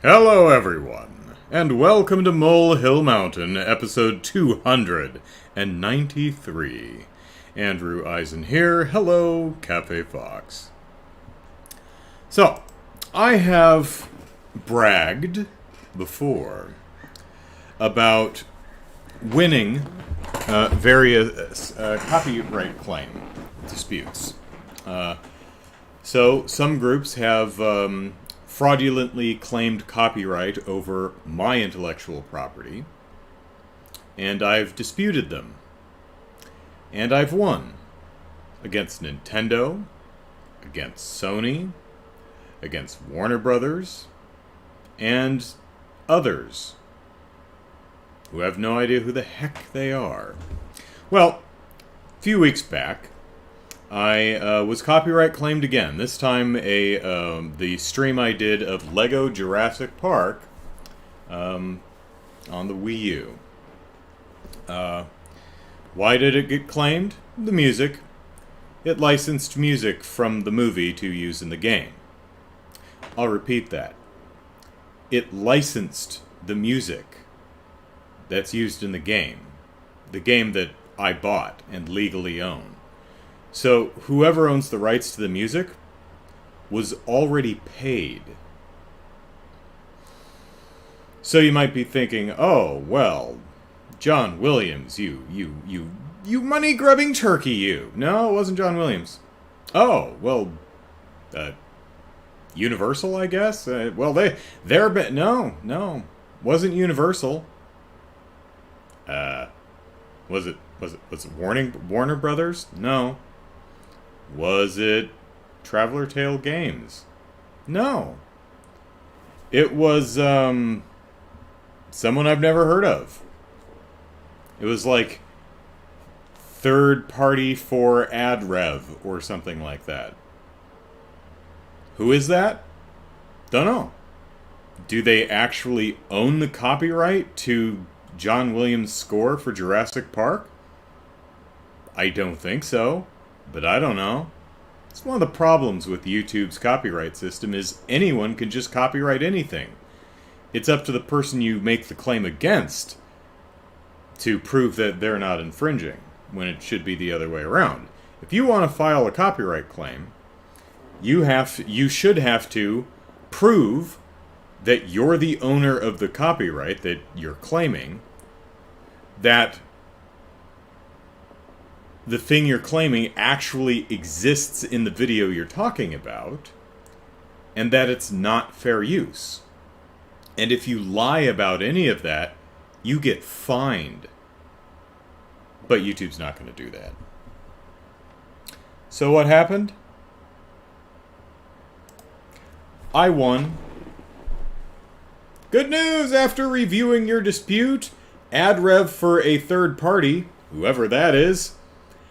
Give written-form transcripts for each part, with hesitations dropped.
Hello everyone, and welcome to Molehill Mountain, episode 293. Andrew Eisen here. Hello, Cafe Fox. So, I have bragged before about winning various copyright claim disputes. So, some groups have fraudulently claimed copyright over my intellectual property, and I've disputed them. And I've won against Nintendo, against Sony, against Warner Brothers, and others who have no idea who the heck they are. Well, a few weeks back, I was copyright claimed again. This time, the stream I did of Lego Jurassic Park on the Wii U. Why did it get claimed? The music. It licensed music from the movie to use in the game. I'll repeat that. It licensed the music that's used in the game that I bought and legally own. So, whoever owns the rights to the music was already paid. So you might be thinking, oh, well, John Williams, you money-grubbing turkey, you. No, it wasn't John Williams. Oh, well, Universal, I guess? Well, no, wasn't Universal. Was it Warner Brothers? No. Was it Traveler Tale Games? No. It was, someone I've never heard of. It was like third party for ad rev or something like that. Who is that? Don't know. Do they actually own the copyright to John Williams' score for Jurassic Park? I don't think so. But I don't know. It's one of the problems with YouTube's copyright system is anyone can just copyright anything. It's up to the person you make the claim against to prove that they're not infringing, when it should be the other way around. If you want to file a copyright claim, you should have to prove that you're the owner of the copyright that you're claiming, that the thing you're claiming actually exists in the video you're talking about, and that it's not fair use. And if you lie about any of that, you get fined. But YouTube's not going to do that. So what happened? I won. Good news! After reviewing your dispute, ad rev for a third party, whoever that is,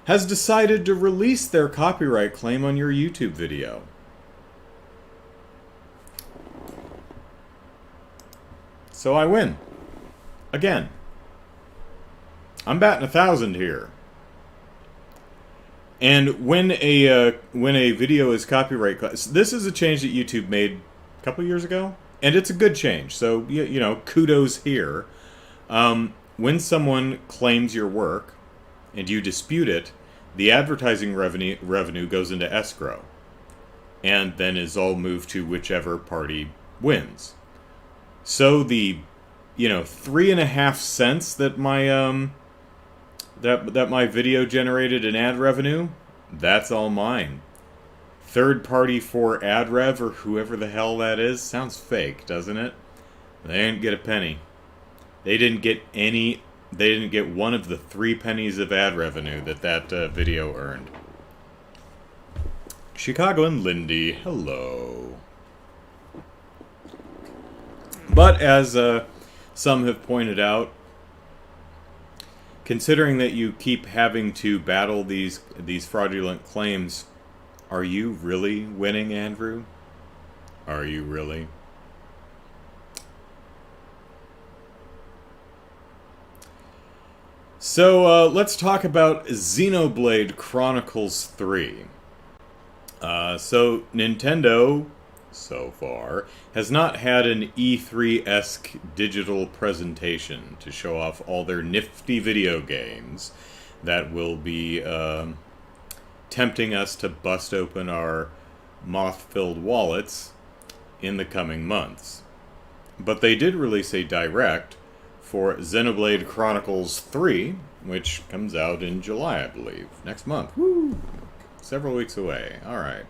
has decided to release their copyright claim on your YouTube video. So I win. Again. I'm batting 1,000 here. And when a video is copyright, this is a change that YouTube made a couple years ago, and it's a good change. So you know, kudos here. When someone claims your work and you dispute it, the advertising revenue goes into escrow, and then is all moved to whichever party wins. So the 3.5 cents that my that my video generated in ad revenue, that's all mine. Third party for ad rev, or whoever the hell that is, sounds fake, doesn't it? They didn't get a penny. They didn't get any. They didn't get one of the 3 pennies of ad revenue that video earned. Chicago and Lindy, hello. But as some have pointed out, considering that you keep having to battle these fraudulent claims, are you really winning, Andrew? Are you really? So, let's talk about Xenoblade Chronicles 3. So, Nintendo so far, has not had an E3-esque digital presentation to show off all their nifty video games that will be tempting us to bust open our moth-filled wallets in the coming months. But they did release a direct for Xenoblade Chronicles 3, which comes out in July, I believe. Next month. Woo! Several weeks away. Alright.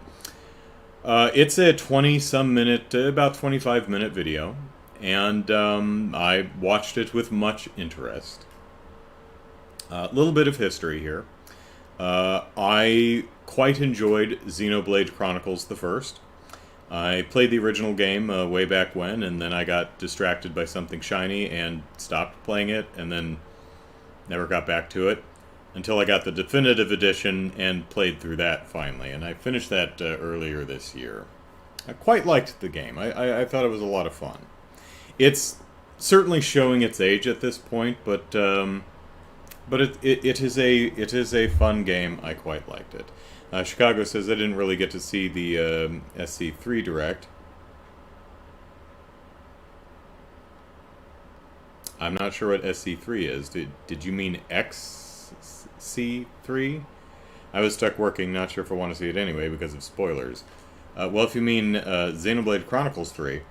It's a 20-some minute, about 25-minute video, and I watched it with much interest. A little bit of history here. I quite enjoyed Xenoblade Chronicles the first. I played the original game way back when, and then I got distracted by something shiny and stopped playing it, and then never got back to it until I got the definitive edition and played through that finally. And I finished that earlier this year. I quite liked the game. I thought it was a lot of fun. It's certainly showing its age at this point, but it is a fun game. I quite liked it. Chicago says I didn't really get to see the SC3 Direct. I'm not sure what SC3 is. Did you mean XC3? I was stuck working, not sure if I want to see it anyway because of spoilers. Well, if you mean Xenoblade Chronicles 3,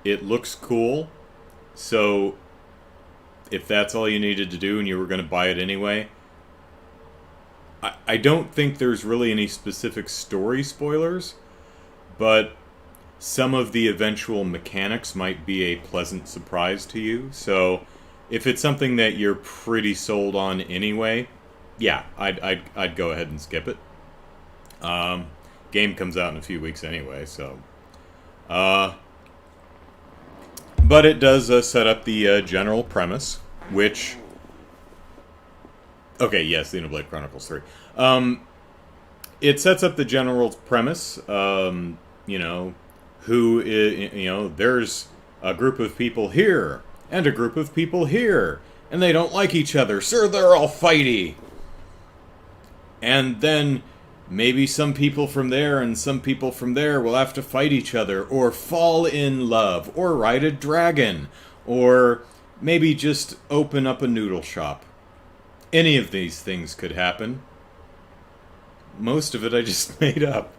it looks cool, so if that's all you needed to do and you were going to buy it anyway, I don't think there's really any specific story spoilers, but some of the eventual mechanics might be a pleasant surprise to you. So if it's something that you're pretty sold on anyway, yeah, I'd go ahead and skip it. Game comes out in a few weeks anyway, so but it does set up the general premise, which... Okay, yes, Xenoblade Chronicles 3. It sets up the general premise, you know, there's a group of people here, and a group of people here, and they don't like each other, so they're all fighty. And then maybe some people from there and some people from there will have to fight each other, or fall in love, or ride a dragon, or maybe just open up a noodle shop. Any of these things could happen. Most of it I just made up.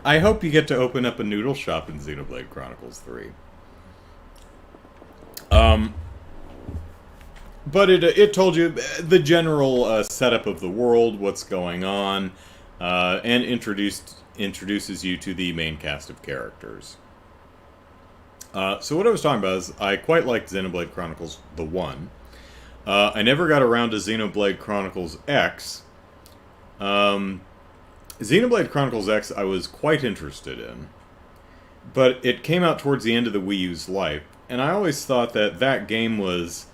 I hope you get to open up a noodle shop in Xenoblade Chronicles 3. But it told you the general setup of the world, what's going on, and introduces you to the main cast of characters. So what I was talking about is I quite liked Xenoblade Chronicles the 1. I never got around to Xenoblade Chronicles X. Xenoblade Chronicles X I was quite interested in, but it came out towards the end of the Wii U's life, and I always thought that that game was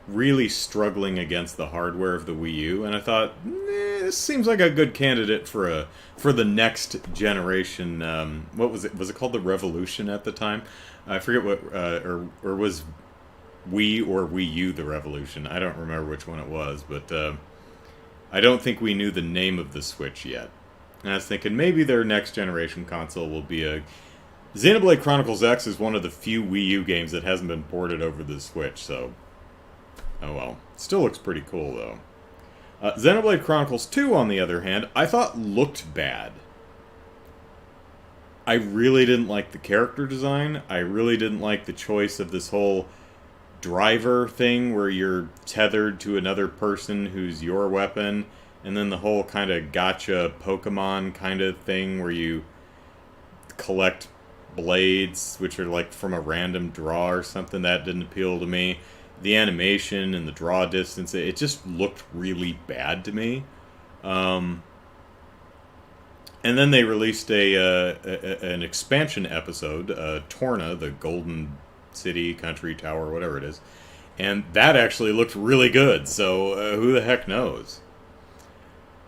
really struggling against the hardware of the Wii U, and I thought, this seems like a good candidate for the next generation. What was it? Was it called the Revolution at the time? I forget what, or was Wii or Wii U the Revolution? I don't remember which one it was, but I don't think we knew the name of the Switch yet. And I was thinking maybe their next generation console will be a... Xenoblade Chronicles X is one of the few Wii U games that hasn't been ported over the Switch, so... Oh well. Still looks pretty cool, though. Xenoblade Chronicles 2, on the other hand, I thought looked bad. I really didn't like the character design. I really didn't like the choice of this whole driver thing where you're tethered to another person who's your weapon, and then the whole kind of gacha Pokemon kind of thing where you collect blades, which are like from a random draw or something. That didn't appeal to me. The animation and the draw distance, it just looked really bad to me. And then they released an expansion episode, Torna, the Golden City, Country, Tower, whatever it is. And that actually looked really good, so who the heck knows?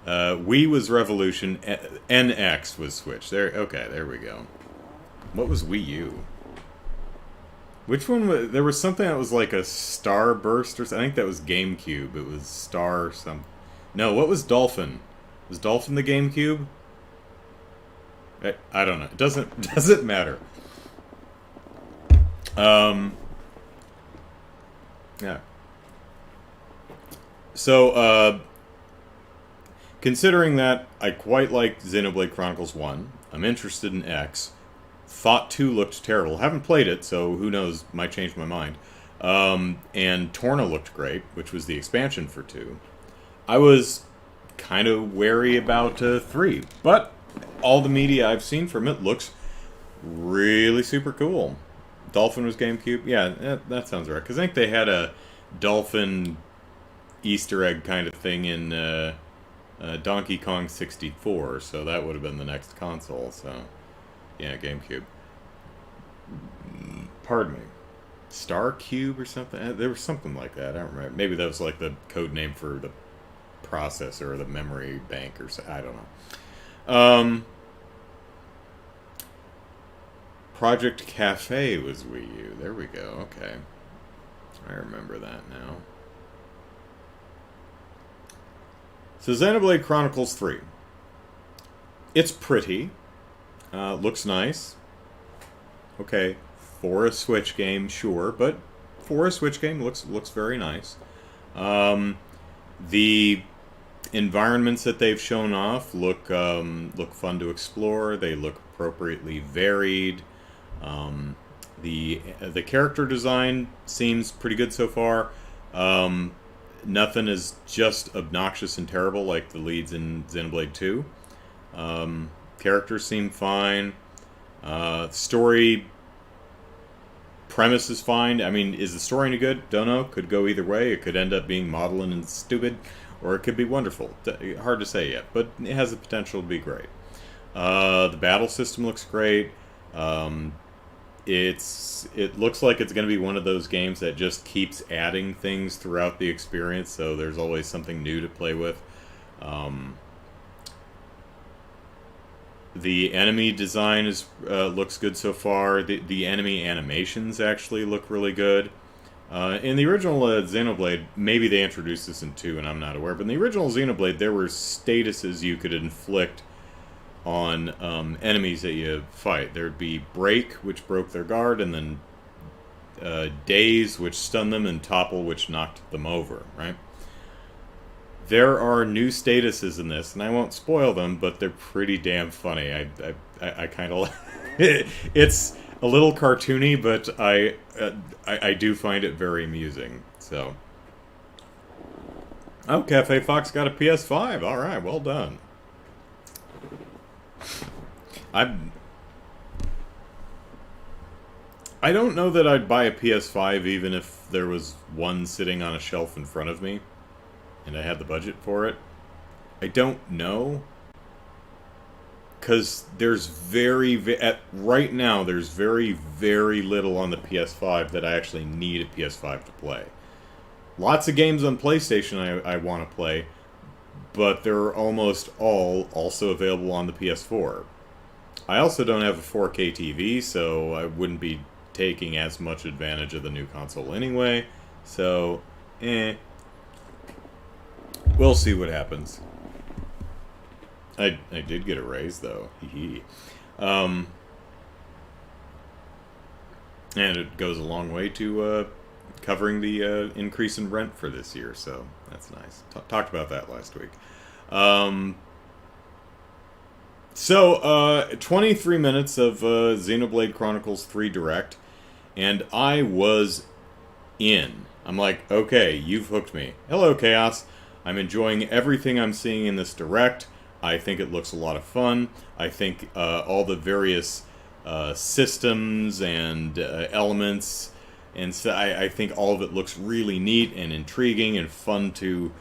Wii was Revolution, NX was Switch. Okay, there we go. What was Wii U? Which one was... There was something that was like a Starburst or something. I think that was GameCube. It was Star something. No, what was Dolphin? Was Dolphin the GameCube? I don't know. It doesn't matter. Yeah. So, considering that I quite like Xenoblade Chronicles 1, I'm interested in X. Thought 2 looked terrible. Haven't played it, so who knows, might change my mind. And Torna looked great, which was the expansion for 2. I was kind of wary about 3, but all the media I've seen from it looks really super cool. Dolphin was GameCube? Yeah, that sounds right. Because I think they had a Dolphin Easter egg kind of thing in Donkey Kong 64, so that would have been the next console, so... Yeah, GameCube. Pardon me. Star Cube or something? There was something like that, I don't remember. Maybe that was like the code name for the processor or the memory bank or something. I don't know. Project Cafe was Wii U. There we go, okay. I remember that now. So Xenoblade Chronicles 3. It's pretty. Looks nice. Okay, for a Switch game, sure, but for a Switch game, looks very nice. The environments that they've shown off look fun to explore. They look appropriately varied. The character design seems pretty good so far. Nothing is just obnoxious and terrible like the leads in Xenoblade 2. Characters seem fine. Story premise is fine. I mean, is the story any good? Don't know. Could go either way. It could end up being maudlin and stupid, or it could be wonderful. Hard to say yet, but it has the potential to be great. The battle system looks great. It looks like it's going to be one of those games that just keeps adding things throughout the experience, so there's always something new to play with. The enemy design looks good so far. The enemy animations actually look really good. In the original Xenoblade, maybe they introduced this in 2 and I'm not aware, but in the original Xenoblade there were statuses you could inflict on enemies that you fight. There'd be Break, which broke their guard, and then Daze, which stunned them, and Topple, which knocked them over, right? There are new statuses in this, and I won't spoil them, but they're pretty damn funny. I kind of... It's a little cartoony, but I do find it very amusing, so... Oh, Cafe Fox got a PS5. All right, well done. I don't know that I'd buy a PS5 even if there was one sitting on a shelf in front of me and I had the budget for it. I don't know, because there's right now there's very, very little on the PS5 that I actually need a PS5 to play. Lots of games on PlayStation I want to play, but they're almost all also available on the PS4. I also don't have a 4K TV, so I wouldn't be taking as much advantage of the new console anyway, so, We'll see what happens. I did get a raise, though. Hee. And it goes a long way to covering the increase in rent for this year, so that's nice. Talked about that last week. 23 minutes of Xenoblade Chronicles 3 Direct, and I was in. I'm like, okay, you've hooked me. Hello, Chaos. I'm enjoying everything I'm seeing in this Direct. I think it looks a lot of fun. I think all the various systems and elements, and so I think all of it looks really neat and intriguing and fun to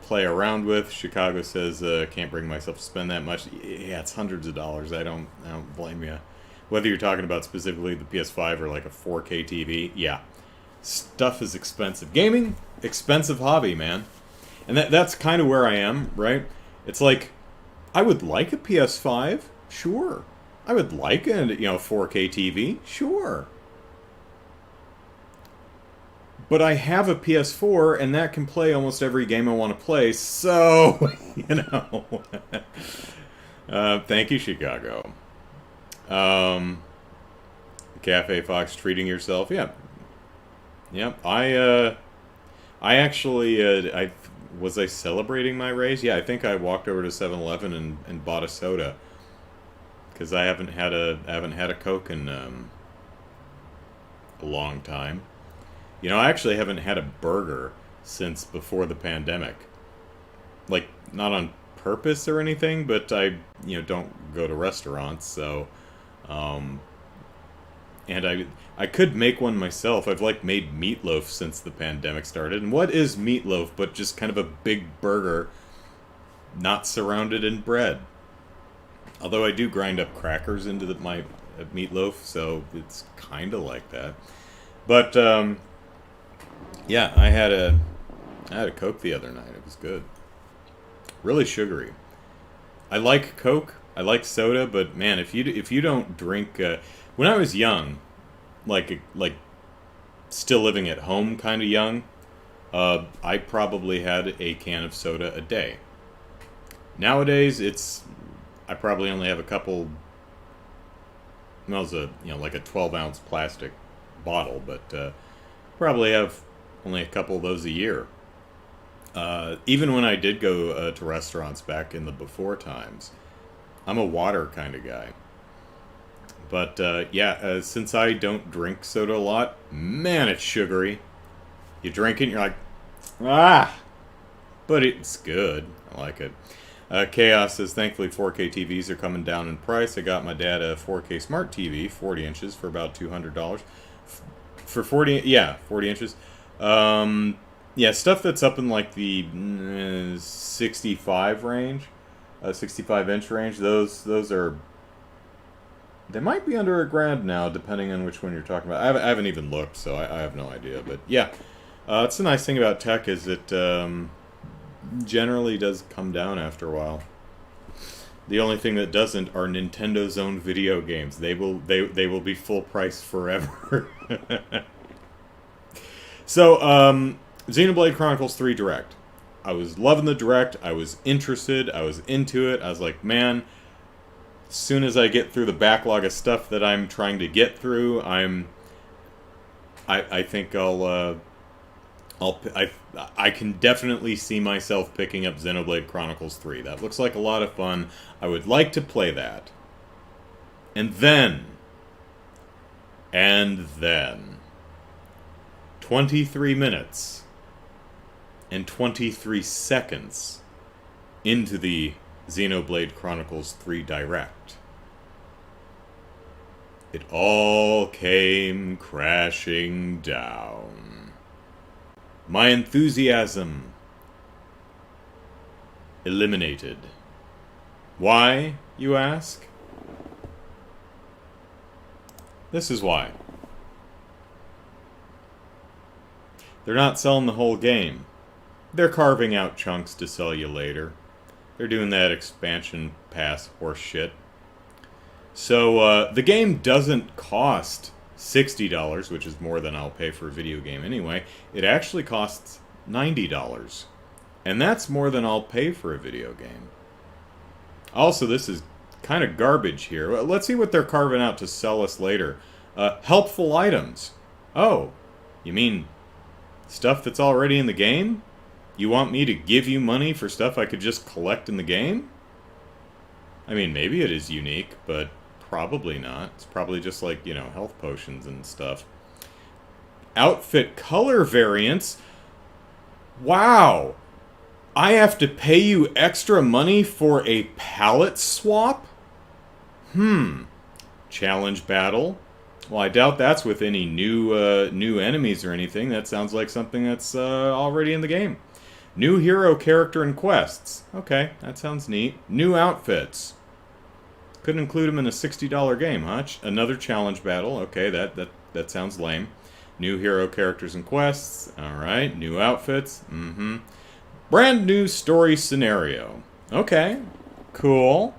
play around with. Chicago says, can't bring myself to spend that much. Yeah, it's hundreds of dollars. I don't blame you. Whether you're talking about specifically the PS5 or like a 4K TV, yeah. Stuff is expensive. Gaming, expensive hobby, man. And that's kind of where I am, right? It's like, I would like a PS5, sure. I would like a 4K TV, sure. But I have a PS4, and that can play almost every game I want to play, so, you know. Thank you, Chicago. Cafe Fox, treating yourself. Yeah. Yep. I actually, was I celebrating my raise? Yeah, I think I walked over to 7-Eleven and bought a soda. Because I haven't had a Coke in a long time. You know, I actually haven't had a burger since before the pandemic. Like, not on purpose or anything, but I, don't go to restaurants, so, and I could make one myself. I've, made meatloaf since the pandemic started. And what is meatloaf but just kind of a big burger not surrounded in bread? Although I do grind up crackers into my meatloaf, so it's kind of like that. But, yeah, I had a Coke the other night. It was good. Really sugary. I like Coke. I like soda, but man, if you don't drink, when I was young, like still living at home, kind of young, I probably had a can of soda a day. Nowadays, I probably only have a couple. Well, it's a 12-ounce plastic bottle, but probably have only a couple of those a year. Even when I did go to restaurants back in the before times, I'm a water kind of guy. But since I don't drink soda a lot, man, it's sugary. You drink it and you're like, ah! But it's good. I like it. Chaos says, thankfully 4K TVs are coming down in price. I got my dad a 4K smart TV, 40 inches, for about $200. For 40 inches. Stuff that's up in the 65 range, 65-inch range. Those are. They might be under $1,000 now, depending on which one you're talking about. I haven't even looked, so I have no idea. But yeah, it's the nice thing about tech is it generally does come down after a while. The only thing that doesn't are Nintendo's own video games. They will be full price forever. So, Xenoblade Chronicles 3 Direct. I was loving the Direct. I was interested. I was into it. I was like, man, as soon as I get through the backlog of stuff that I'm trying to get through, I think I can definitely see myself picking up Xenoblade Chronicles 3. That looks like a lot of fun. I would like to play that. And then 23 minutes and 23 seconds into the Xenoblade Chronicles 3 Direct, it all came crashing down. My enthusiasm eliminated. Why, you ask? This is why. They're not selling the whole game. They're carving out chunks to sell you later. They're doing that expansion pass horse shit. So, the game doesn't cost $60, which is more than I'll pay for a video game anyway. It actually costs $90. And that's more than I'll pay for a video game. Also, this is kind of garbage here. Let's see what they're carving out to sell us later. Helpful items. Oh, you mean stuff that's already in the game? You want me to give you money for stuff I could just collect in the game? I mean, maybe it is unique, but probably not. It's probably just like, health potions and stuff. Outfit color variants? Wow! I have to pay you extra money for a palette swap? Challenge battle? Well, I doubt that's with any new enemies or anything. That sounds like something that's already in the game. New hero character and quests. Okay, that sounds neat. New outfits. Couldn't include them in a $60 game, huh? Another challenge battle. Okay, that sounds lame. New hero characters and quests. Alright, new outfits. Brand new story scenario. Okay, cool.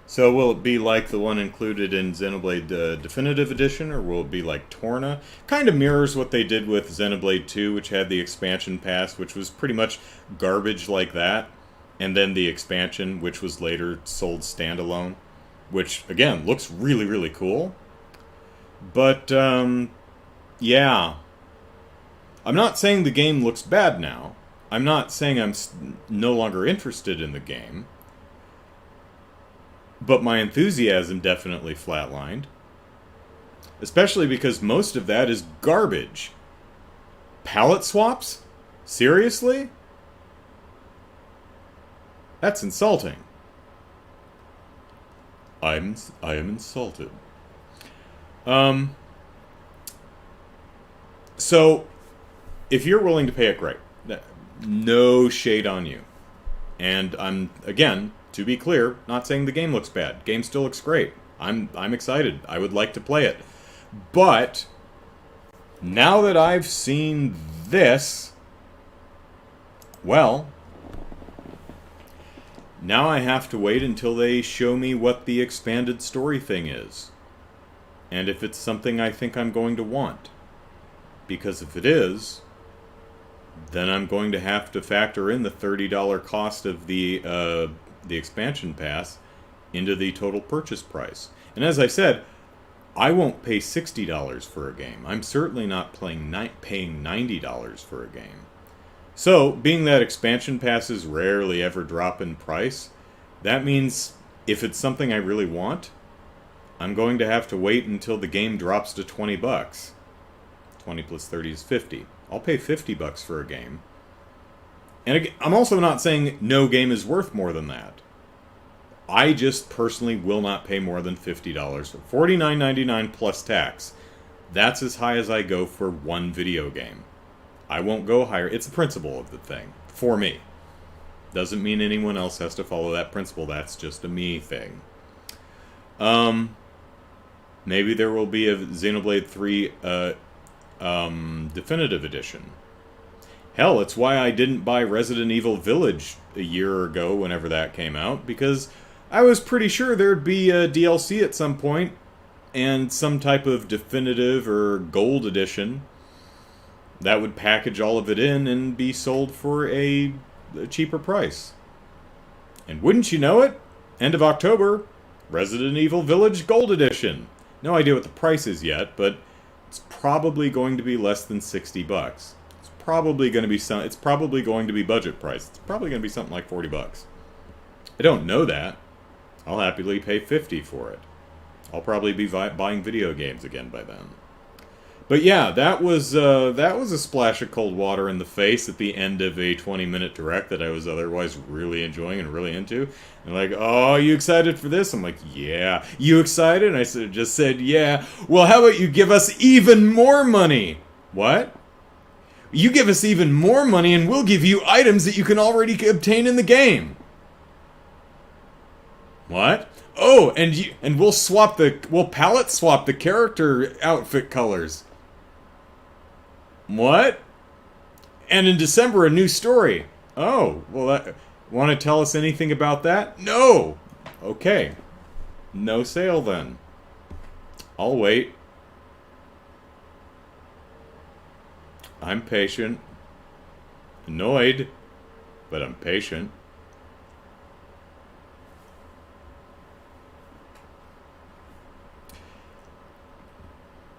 So will it be like the one included in Xenoblade Definitive Edition, or will it be like Torna? Kind of mirrors what they did with Xenoblade 2, which had the expansion pass, which was pretty much garbage like that, and then the expansion, which was later sold standalone, which, again, looks really, really cool. But, yeah. I'm not saying the game looks bad now. I'm not saying I'm no longer interested in the game. But my enthusiasm definitely flatlined. Especially because most of that is garbage. Palette swaps? Seriously? That's insulting. I am insulted. So, if you're willing to pay it, great. No shade on you. And I'm, again, to be clear, not saying the game looks bad. Game still looks great. I'm excited. I would like to play it. But now that I've seen this, well, now I have to wait until they show me what the expanded story thing is. And if it's something I think I'm going to want. Because if it is, then I'm going to have to factor in the $30 cost of the expansion pass into the total purchase price. And as I said, I won't pay $60 for a game. I'm certainly not paying $90 for a game. So, being that expansion passes rarely ever drop in price, that means if it's something I really want, I'm going to have to wait until the game drops to $20. 20 plus 30 is 50. I'll pay $50 for a game. And again, I'm also not saying no game is worth more than that. I just personally will not pay more than $50. $49.99 plus tax. That's as high as I go for one video game. I won't go higher. It's the principle of the thing. For me. Doesn't mean anyone else has to follow that principle. That's just a me thing. Maybe there will be a Xenoblade 3 Definitive Edition. Hell, it's why I didn't buy Resident Evil Village a year ago whenever that came out, because I was pretty sure there'd be a DLC at some point, and some type of definitive or gold edition that would package all of it in and be sold for a cheaper price. And wouldn't you know it, end of October, Resident Evil Village Gold Edition. No idea what the price is yet, but it's probably going to be less than $60. It's probably going to be it's probably going to be budget price. It's probably going to be something like $40. I don't know that. I'll happily pay $50 for it. I'll probably be buying video games again by then. But yeah, that was a splash of cold water in the face at the end of a 20-minute direct that I was otherwise really enjoying and really into. And like, oh, you excited for this? I'm like, yeah. You excited? And I just said, yeah. Well, how about you give us even more money? What? You give us even more money and we'll give you items that you can already obtain in the game. What? Oh, and we'll palette swap the character outfit colors. What? And in December, a new story. Oh, well, want to tell us anything about that? No! Okay. No sale, then. I'll wait. I'm patient. Annoyed, but I'm patient.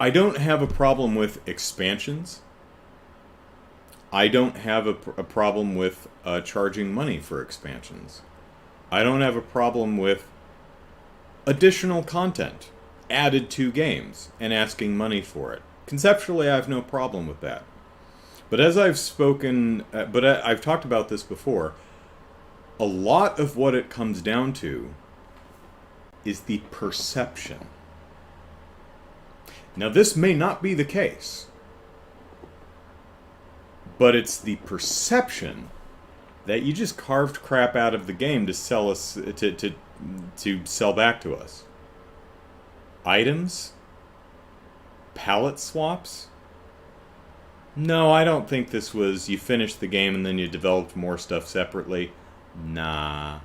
I don't have a problem with expansions. I don't have a problem with charging money for expansions. I don't have a problem with additional content added to games and asking money for it. Conceptually, I have no problem with that. But as I've spoken, I've talked about this before, a lot of what it comes down to is the perception. Now, this may not be the case, but it's the perception that you just carved crap out of the game to sell us to sell back to us. Items? Palette swaps? No, I don't think this was you finished the game and then you developed more stuff separately. Nah.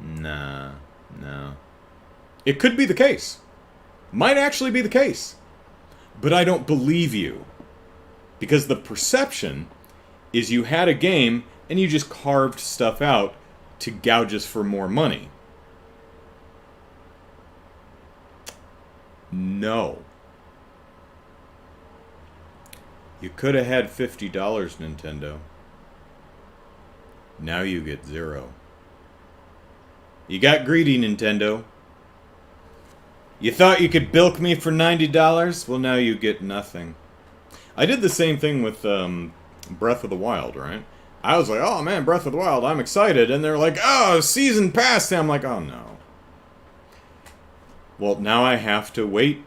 Nah, no. It could be the case. Might actually be the case. But I don't believe you. Because the perception is you had a game and you just carved stuff out to gouge us for more money. No. You could have had $50, Nintendo. Now you get 0. You got greedy, Nintendo. You thought you could bilk me for $90? Well, now you get nothing. I did the same thing with Breath of the Wild, right? I was like, oh man, Breath of the Wild, I'm excited. And they're like, oh, season pass. And I'm like, oh no. Well, now I have to wait,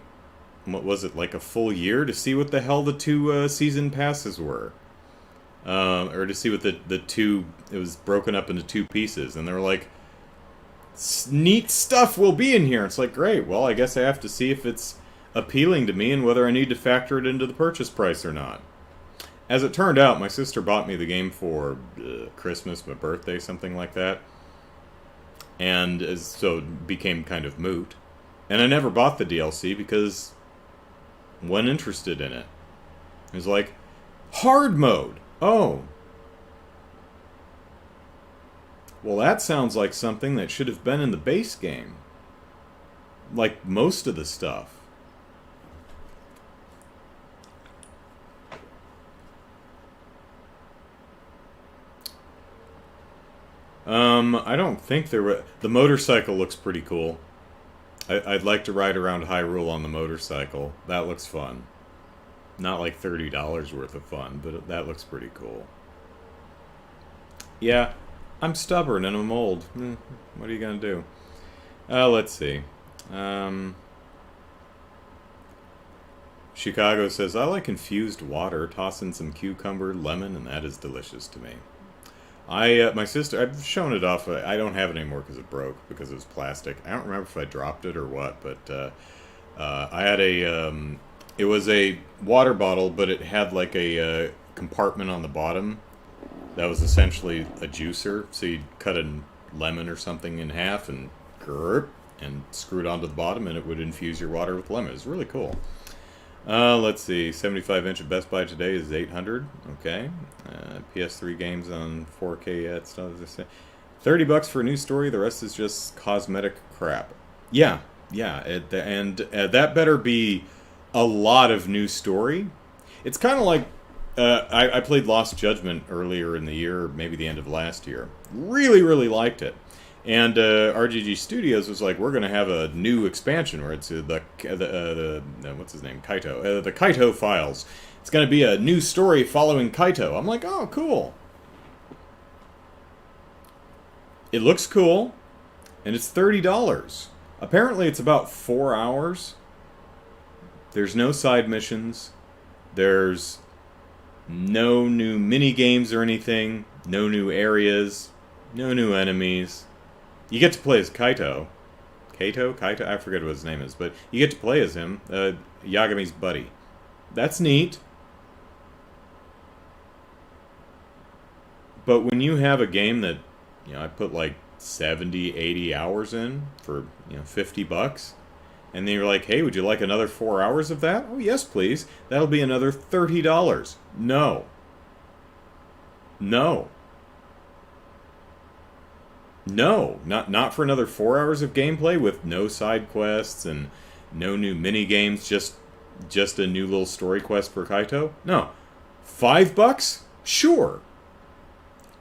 what was it, like a full year to see what the hell the 2 season passes were. Or to see what the 2, it was broken up into 2 pieces. And they're like, neat stuff will be in here. It's like, great, well, I guess I have to see if it's appealing to me and whether I need to factor it into the purchase price or not. As it turned out, my sister bought me the game for Christmas, my birthday, something like that. And so it became kind of moot. And I never bought the DLC because I wasn't interested in it. It was like, hard mode. Oh. Well, that sounds like something that should have been in the base game. Like most of the stuff. I don't think there were... The motorcycle looks pretty cool. I'd like to ride around Hyrule on the motorcycle. That looks fun. Not like $30 worth of fun, but that looks pretty cool. Yeah, I'm stubborn and I'm old. What are you gonna do? Let's see. Chicago says, I like infused water. Toss in some cucumber, lemon, and that is delicious to me. My sister, I've shown it off. I don't have it anymore because it broke, because it was plastic. I don't remember if I dropped it or what, but I had it was a water bottle, but it had like a compartment on the bottom that was essentially a juicer. So you'd cut a lemon or something in half and screw it onto the bottom, and it would infuse your water with lemon. It's really cool. Let's see, 75-inch at Best Buy today is $800. Okay. PS3 games on 4K yet. $30 for a new story. The rest is just cosmetic crap. Yeah. And that better be a lot of new story. It's kind of like I played Lost Judgment earlier in the year, or maybe the end of last year. Really, really liked it. And RGG Studios was like, we're going to have a new expansion where it's the what's his name? Kaito. The Kaito Files. It's going to be a new story following Kaito. I'm like, oh, cool. It looks cool. And it's $30. Apparently it's about 4 hours. There's no side missions. There's no new mini games or anything. No new areas. No new enemies. You get to play as Kaito. Kaito? I forget what his name is, but you get to play as him, Yagami's buddy. That's neat. But when you have a game that, I put like 70, 80 hours in for, $50, and then you're like, hey, would you like another 4 hours of that? Oh, yes, please. That'll be another $30. No. No, not for another 4 hours of gameplay with no side quests and no new mini games, just a new little story quest for Kaito. No, $5? Sure.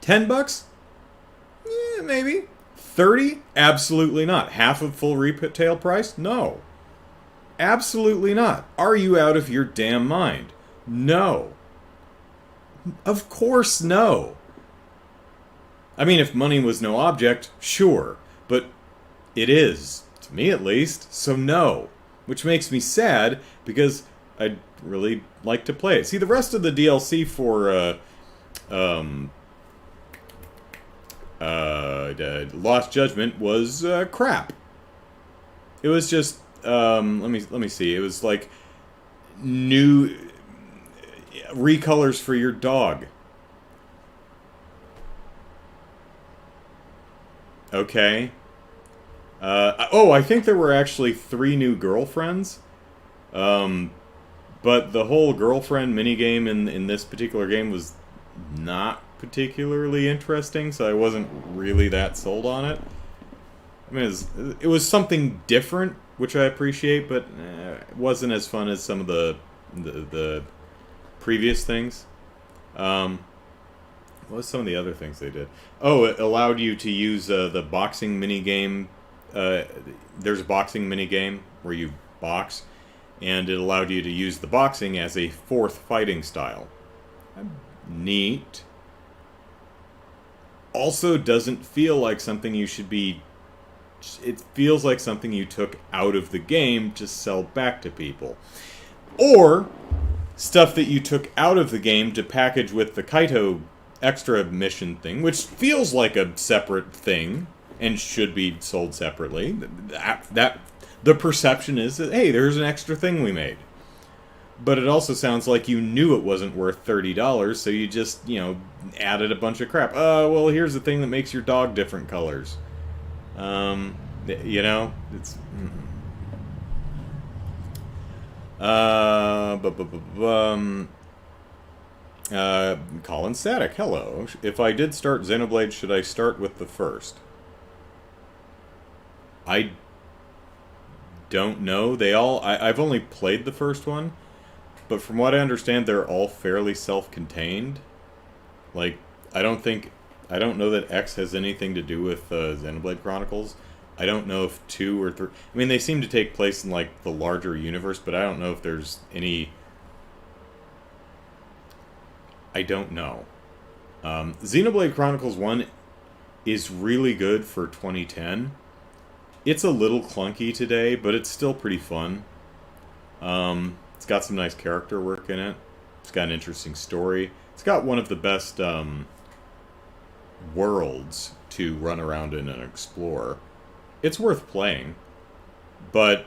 $10? Yeah, maybe. 30? Absolutely not. Half of full retail price? No. Absolutely not. Are you out of your damn mind? No. Of course no. I mean, if money was no object, sure. But it is. To me, at least. So no. Which makes me sad, because I'd really like to play it. See, the rest of the DLC for Lost Judgment was crap. It was just... let me see. It was like new recolors for your dog. Okay. Oh, I think there were actually 3 new girlfriends. But the whole girlfriend minigame in this particular game was not particularly interesting, so I wasn't really that sold on it. I mean, it was something different, which I appreciate, but it wasn't as fun as some of the previous things. What was some of the other things they did? Oh, it allowed you to use the boxing minigame. There's a boxing minigame where you box, and it allowed you to use the boxing as a 4th fighting style. Neat. Also doesn't feel like something you should be... It feels like something you took out of the game to sell back to people. Or stuff that you took out of the game to package with the Kaito extra mission thing, which feels like a separate thing and should be sold separately. The perception is that, hey, there's an extra thing we made. But it also sounds like you knew it wasn't worth $30, so you just, added a bunch of crap. Well, here's the thing that makes your dog different colors. It's... Colin Static, hello. If I did start Xenoblade, should I start with the first? I don't know. I've only played the first one, but from what I understand, they're all fairly self-contained. Like, I don't know that X has anything to do with Xenoblade Chronicles. I don't know if 2 or 3... I mean, they seem to take place in, like, the larger universe, but I don't know if there's any... I don't know. Xenoblade Chronicles 1 is really good for 2010. It's a little clunky today, but it's still pretty fun. It's got some nice character work in it. It's got an interesting story. It's got one of the best worlds to run around in and explore. It's worth playing, but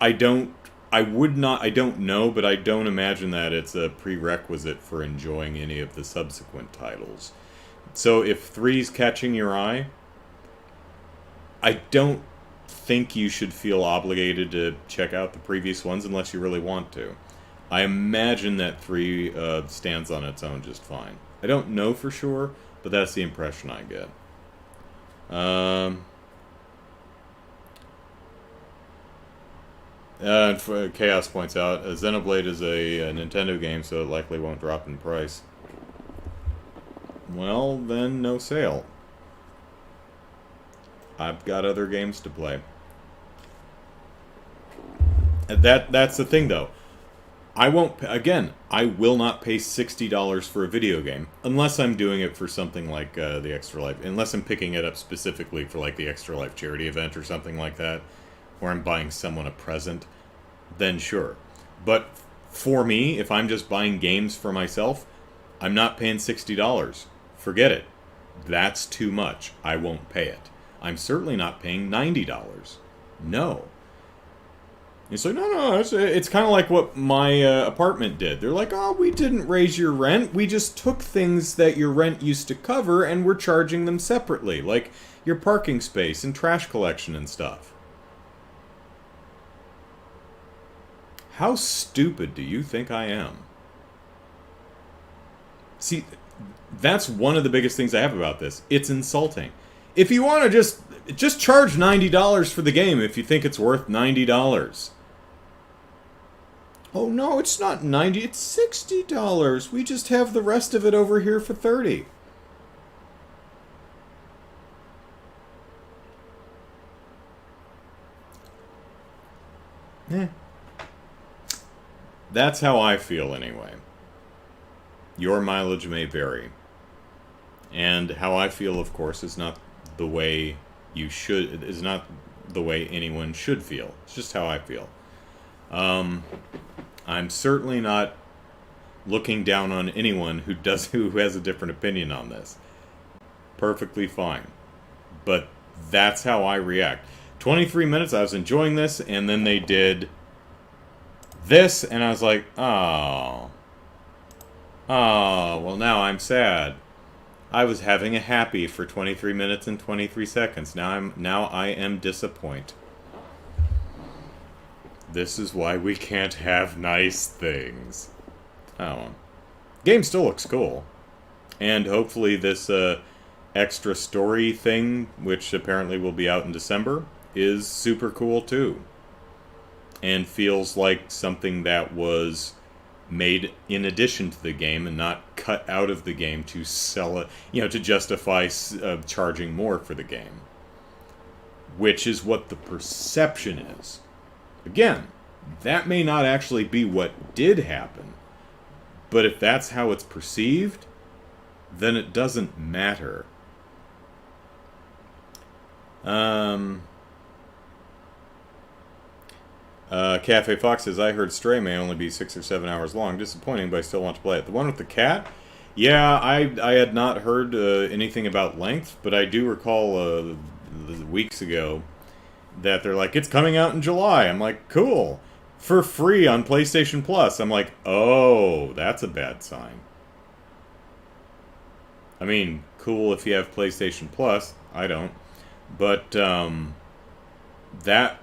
I don't know, but I don't imagine that it's a prerequisite for enjoying any of the subsequent titles. So if 3's catching your eye, I don't think you should feel obligated to check out the previous ones unless you really want to. I imagine that 3 stands on its own just fine. I don't know for sure, but that's the impression I get. Chaos points out, Xenoblade is a Nintendo game, so it likely won't drop in price. Well, then no sale. I've got other games to play. That's the thing, though. I will not pay $60 for a video game unless I'm doing it for something like the Extra Life. Unless I'm picking it up specifically for like the Extra Life charity event or something like that, or I'm buying someone a present, then sure. But for me, if I'm just buying games for myself, I'm not paying $60. Forget it. That's too much. I won't pay it. I'm certainly not paying $90. No. It's like, no, it's kind of like what my apartment did. They're like, oh, we didn't raise your rent. We just took things that your rent used to cover and we're charging them separately, like your parking space and trash collection and stuff. How stupid do you think I am? See, that's one of the biggest things I have about this. It's insulting. If you want to just charge $90 for the game if you think it's worth $90. Oh no, it's not $90, it's $60. We just have the rest of it over here for $30. That's how I feel anyway. Your mileage may vary. And how I feel, of course, is not the way is not the way anyone should feel. It's just how I feel. I'm certainly not looking down on anyone who has a different opinion on this. Perfectly fine. But that's how I react. 23 minutes, I was enjoying this, and then they did this, and I was like, oh, well, now I'm sad. I was having a happy for 23 minutes and 23 seconds. Now I am disappointed. This is why we can't have nice things. Oh. Game still looks cool. And hopefully this extra story thing, which apparently will be out in December, is super cool too. And feels like something that was made in addition to the game and not cut out of the game to sell it, to justify charging more for the game. Which is what the perception is. Again, that may not actually be what did happen, but if that's how it's perceived, then it doesn't matter. Cafe Fox says, I heard Stray may only be 6 or 7 hours long. Disappointing, but I still want to play it. The one with the cat? Yeah, I had not heard anything about length, but I do recall weeks ago that they're like, it's coming out in July. I'm like, cool. For free on PlayStation Plus. I'm like, oh, that's a bad sign. I mean, cool if you have PlayStation Plus. I don't. But, that,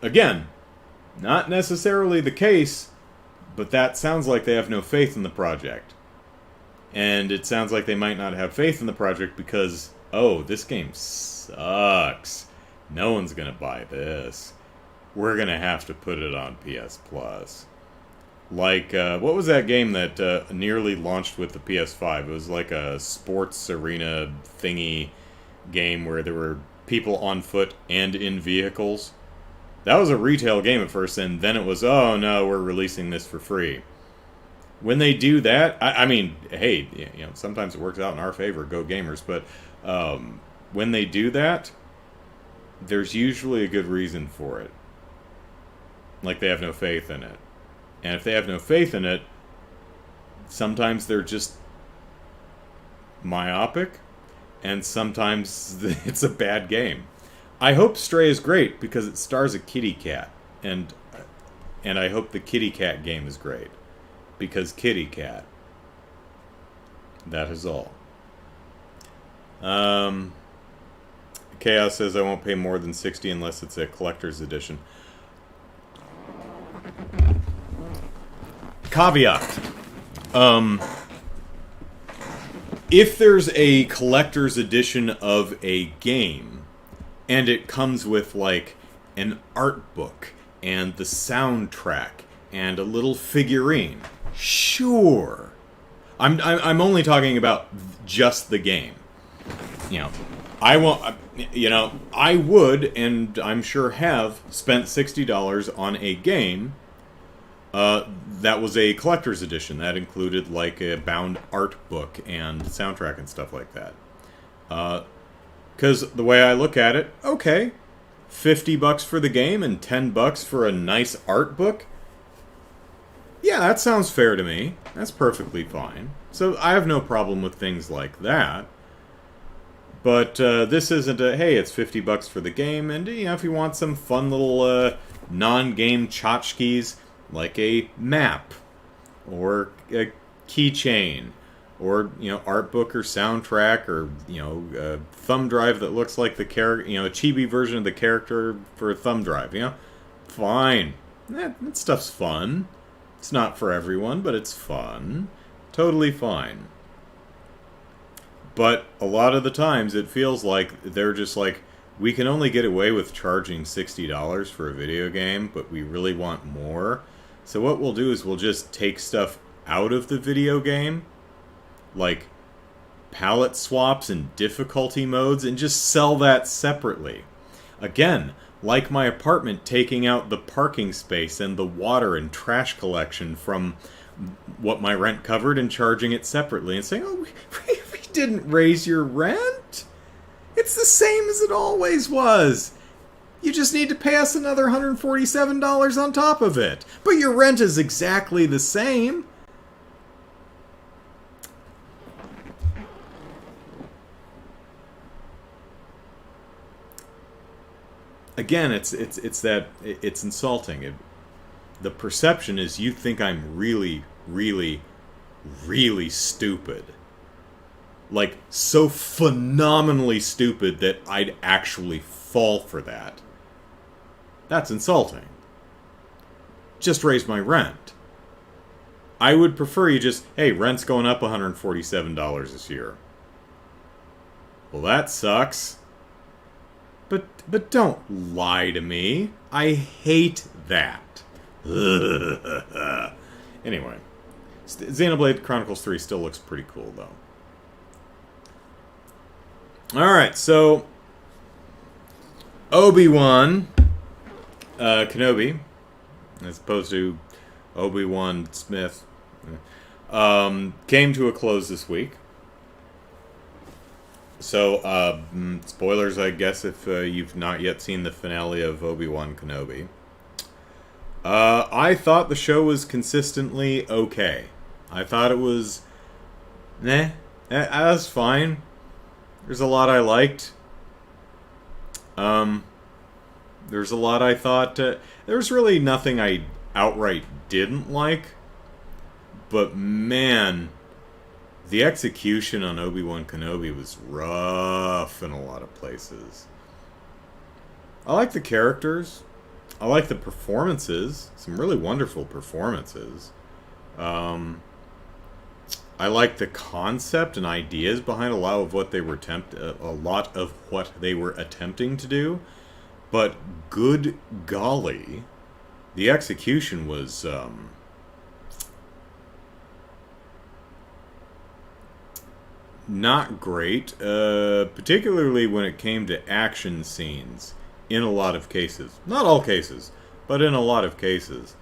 again, not necessarily the case, but that sounds like they have no faith in the project. And it sounds like they might not have faith in the project because, oh, this game sucks. No one's gonna buy this. We're gonna have to put it on PS Plus. Like, what was that game that nearly launched with the PS5? It was like a sports arena thingy game where there were people on foot and in vehicles. That was a retail game at first, and then it was, oh no, we're releasing this for free. When they do that, I mean, hey, sometimes it works out in our favor, go gamers, but when they do that, there's usually a good reason for it. Like they have no faith in it. And if they have no faith in it, sometimes they're just myopic, and sometimes it's a bad game. I hope Stray is great because it stars a kitty cat, and I hope the kitty cat game is great because kitty cat. That is all. Chaos says I won't pay more than $60 unless it's a collector's edition. Caveat. If there's a collector's edition of a game, and it comes with, like, an art book, and the soundtrack, and a little figurine, sure. I'm only talking about just the game. I would, and I'm sure have, spent $60 on a game that was a collector's edition. That included, like, a bound art book and soundtrack and stuff like that. Because the way I look at it, okay, $50 for the game and $10 for a nice art book? Yeah, that sounds fair to me. That's perfectly fine. So I have no problem with things like that. But this isn't a, hey, it's $50 for the game, and if you want some fun little non-game tchotchkes, like a map, or a keychain, or, art book or soundtrack, or, a thumb drive that looks like the character, a chibi version of the character for a thumb drive, fine. That stuff's fun. It's not for everyone, but it's fun. Totally fine. But a lot of the times it feels like they're just like, we can only get away with charging $60 for a video game, but we really want more. So what we'll do is we'll just take stuff out of the video game, like palette swaps and difficulty modes, and just sell that separately. Again, like my apartment taking out the parking space and the water and trash collection from what my rent covered and charging it separately and saying, oh, we didn't raise your rent. It's the same as it always was. You just need to pay us another $147 on top of it. But your rent is exactly the same. Again, it's insulting. The perception is you think I'm really, really, really stupid. Like, so phenomenally stupid that I'd actually fall for that. That's insulting. Just raise my rent. I would prefer you just, hey, rent's going up $147 this year. Well, that sucks. But don't lie to me. I hate that. Anyway, Xenoblade Chronicles 3 still looks pretty cool, though. Alright, so Obi-Wan Kenobi, as opposed to Obi-Wan Smith, came to a close this week. So, spoilers, I guess, if you've not yet seen the finale of Obi-Wan Kenobi. I thought the show was consistently okay. I thought it was... that was fine. There's a lot I liked. There's a lot I thought... there's really nothing I outright didn't like. But, man... the execution on Obi-Wan Kenobi was rough in a lot of places. I like the characters. I like the performances. Some really wonderful performances. I like the concept and ideas behind a lot of what they were attempting to do. But good golly, the execution was not great, particularly when it came to action scenes, in a lot of cases. Not all cases, but in a lot of cases.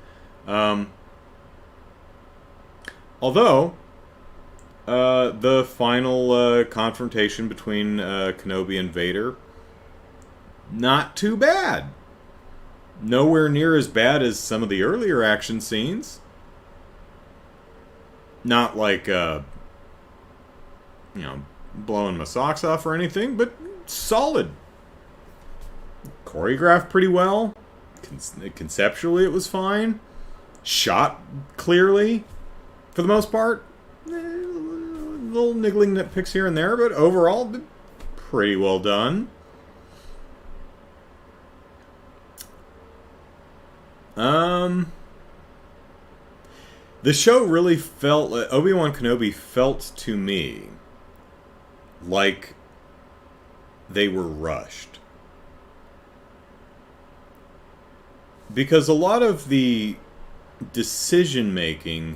Although, the final confrontation between Kenobi and Vader, not too bad. Nowhere near as bad as some of the earlier action scenes. Not like... blowing my socks off or anything, but solid. Choreographed pretty well. Conceptually, it was fine. Shot clearly, for the most part. Little niggling nitpicks here and there, but overall, pretty well done. The show really felt... Obi-Wan Kenobi felt to me like they were rushed. Because a lot of the decision making,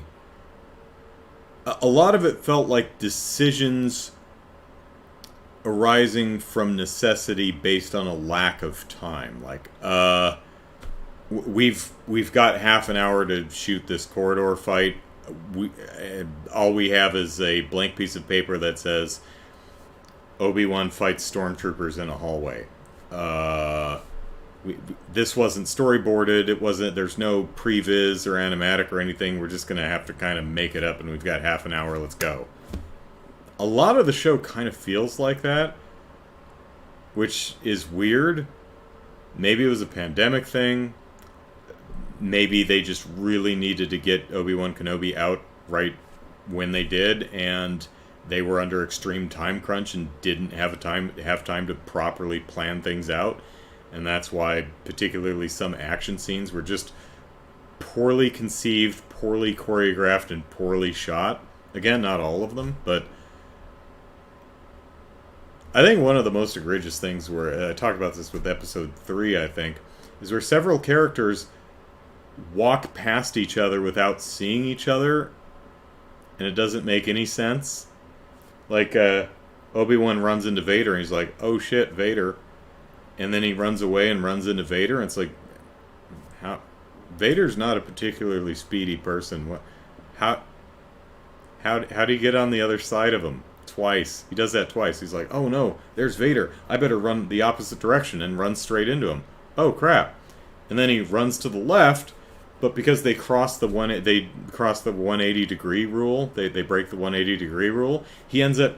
a lot of it felt like decisions arising from necessity based on a lack of time. Like, we've got half an hour to shoot this corridor fight. All we have is a blank piece of paper that says Obi-Wan fights stormtroopers in a hallway. This wasn't storyboarded. It wasn't. There's no previs or animatic or anything. We're just gonna have to kind of make it up, and we've got half an hour. Let's go. A lot of the show kind of feels like that, which is weird. Maybe it was a pandemic thing. Maybe they just really needed to get Obi-Wan Kenobi out right when they did, and they were under extreme time crunch and didn't have time to properly plan things out. And that's why particularly some action scenes were just poorly conceived, poorly choreographed, and poorly shot. Again, not all of them, but I think one of the most egregious things where I talked about this with episode 3, I think, is where several characters walk past each other without seeing each other, and it doesn't make any sense. Like, Obi-Wan runs into Vader, and he's like, oh shit, Vader. And then he runs away and runs into Vader, and it's like, how? Vader's not a particularly speedy person. What? How do you get on the other side of him? Twice. He does that twice. He's like, oh no, there's Vader. I better run the opposite direction, and run straight into him. Oh crap. And then he runs to the left, but because they cross the 180 degree rule, they break the 180 degree rule, he ends up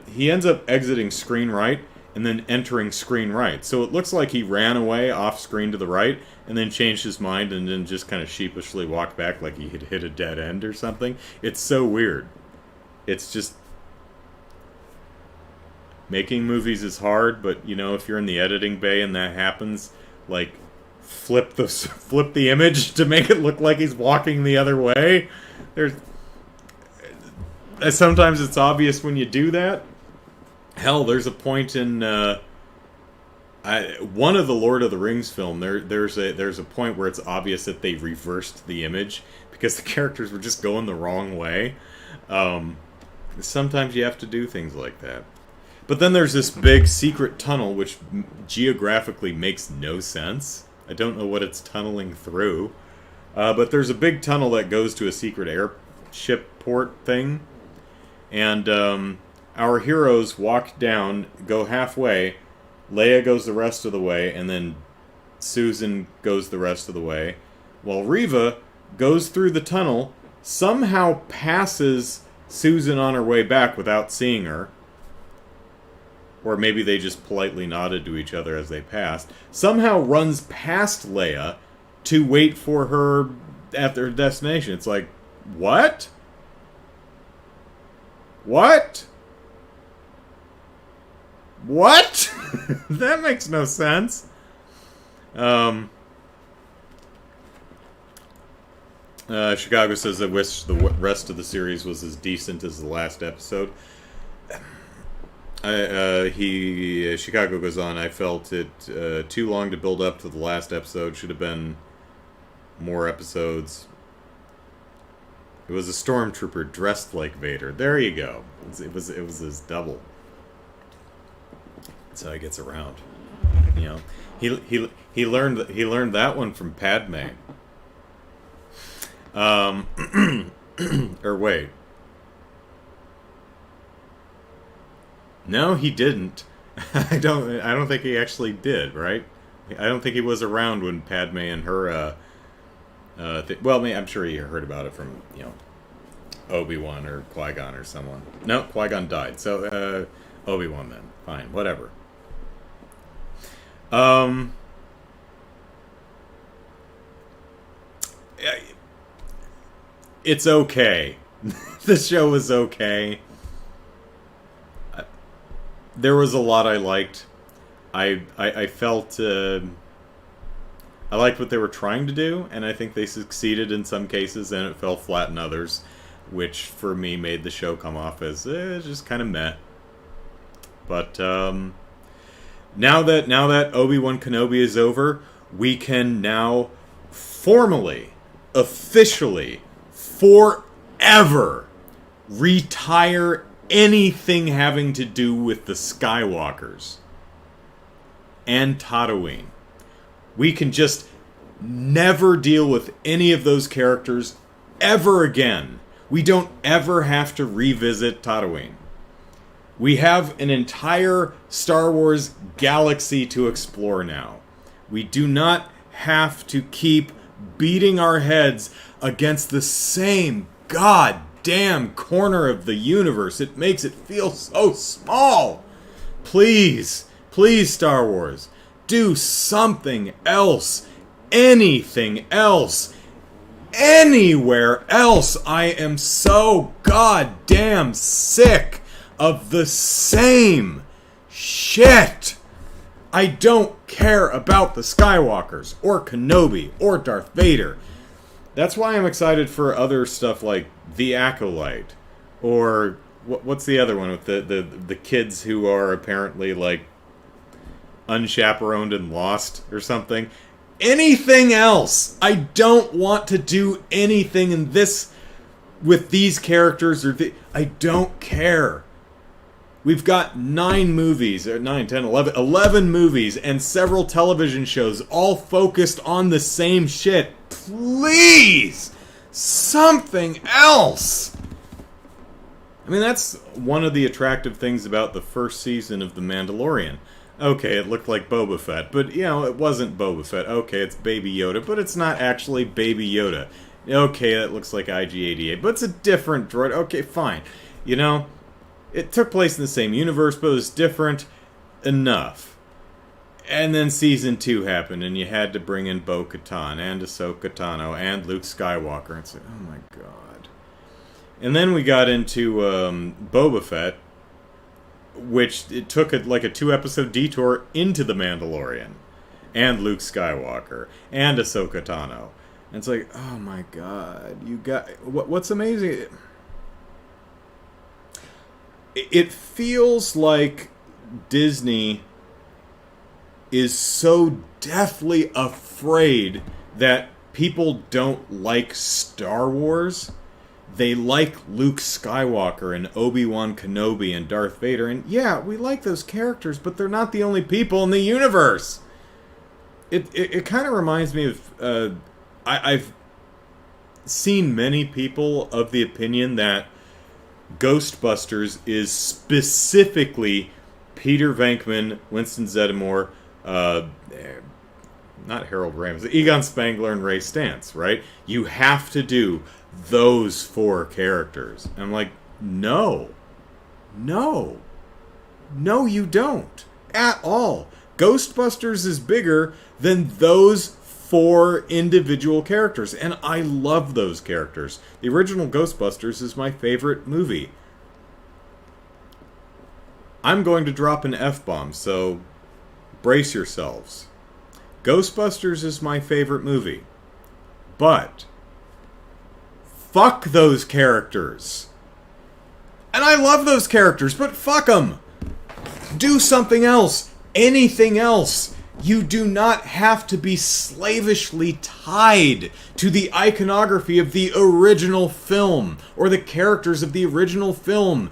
exiting screen right and then entering screen right. So it looks like he ran away off screen to the right and then changed his mind and then just kind of sheepishly walked back like he had hit a dead end or something. It's so weird. It's just... making movies is hard, but, you know, if you're in the editing bay and that happens, like, flip the image to make it look like he's walking the other way. Sometimes it's obvious when you do that. Hell, there's a point in one of the Lord of the Rings film. There's a point where it's obvious that they reversed the image because the characters were just going the wrong way. Sometimes you have to do things like that. But then there's this big secret tunnel which geographically makes no sense. I don't know what it's tunneling through. But there's a big tunnel that goes to a secret airship port thing. And our heroes walk down, go halfway. Leia goes the rest of the way, and then Susan goes the rest of the way. While Reva goes through the tunnel, somehow passes Susan on her way back without seeing her. Or maybe they just politely nodded to each other as they passed. Somehow runs past Leia to wait for her at their destination. It's like, what? What? What? That makes no sense. Chicago says, I wish the rest of the series was as decent as the last episode. Chicago goes on, I felt it too long to build up to the last episode. Should have been more episodes. It was a stormtrooper dressed like Vader. There you go. It was his double. That's how he gets around. You know, he learned that one from Padme. Or wait. No, he didn't. I don't think he actually did, right? I don't think he was around when Padme and her well, I'm sure he heard about it from, you know, Obi-Wan or Qui-Gon or someone. No, Qui-Gon died. So Obi-Wan then. Fine, whatever. It's okay. The show was okay. There was a lot I liked. I felt I liked what they were trying to do, and I think they succeeded in some cases, and it fell flat in others, which for me made the show come off as just kind of meh. But now that Obi-Wan Kenobi is over, we can now formally, officially, forever retire anything having to do with the Skywalkers and Tatooine. We can just never deal with any of those characters ever again. We don't ever have to revisit Tatooine. We have an entire Star Wars galaxy to explore now. We do not have to keep beating our heads against the same goddamn corner of the universe. It makes it feel so small. Please, please, Star Wars, do something else. Anything else. Anywhere else. I am so goddamn sick of the same shit. I don't care about the Skywalkers, or Kenobi, or Darth Vader. That's why I'm excited for other stuff like The Acolyte, or what's the other one with the kids who are apparently like unchaperoned and lost or something. Anything else. I don't want to do anything in this with these characters I don't care. We've got 9 movies, or 9, 10, 11 movies, and several television shows all focused on the same shit. Please! Something else! I mean, that's one of the attractive things about the first season of The Mandalorian. Okay, it looked like Boba Fett, but, you know, it wasn't Boba Fett. Okay, it's Baby Yoda, but it's not actually Baby Yoda. Okay, that looks like IG-88, but it's a different droid. Okay, fine. You know, it took place in the same universe, but it was different enough. And then Season 2 happened, and you had to bring in Bo-Katan, and Ahsoka Tano, and Luke Skywalker. And it's like, oh my god. And then we got into Boba Fett, which it took like a 2-episode detour into The Mandalorian, and Luke Skywalker, and Ahsoka Tano. And it's like, oh my god, you got... What's amazing... It feels like Disney is so deathly afraid that people don't like Star Wars. They like Luke Skywalker and Obi-Wan Kenobi and Darth Vader. And yeah, we like those characters, but they're not the only people in the universe. It kind of reminds me of... I've seen many people of the opinion that Ghostbusters is specifically Peter Venkman, Winston Zeddemore, not Harold Ramis, Egon Spengler, and Ray Stantz, right? You have to do those 4 characters. And I'm like, no, you don't at all. Ghostbusters is bigger than those 4 individual characters, and I love those characters. The original Ghostbusters is my favorite movie. I'm going to drop an F-bomb, so brace yourselves. Ghostbusters is my favorite movie. But fuck those characters. And I love those characters, but fuck them. Do something else. Anything else. You do not have to be slavishly tied to the iconography of the original film or the characters of the original film.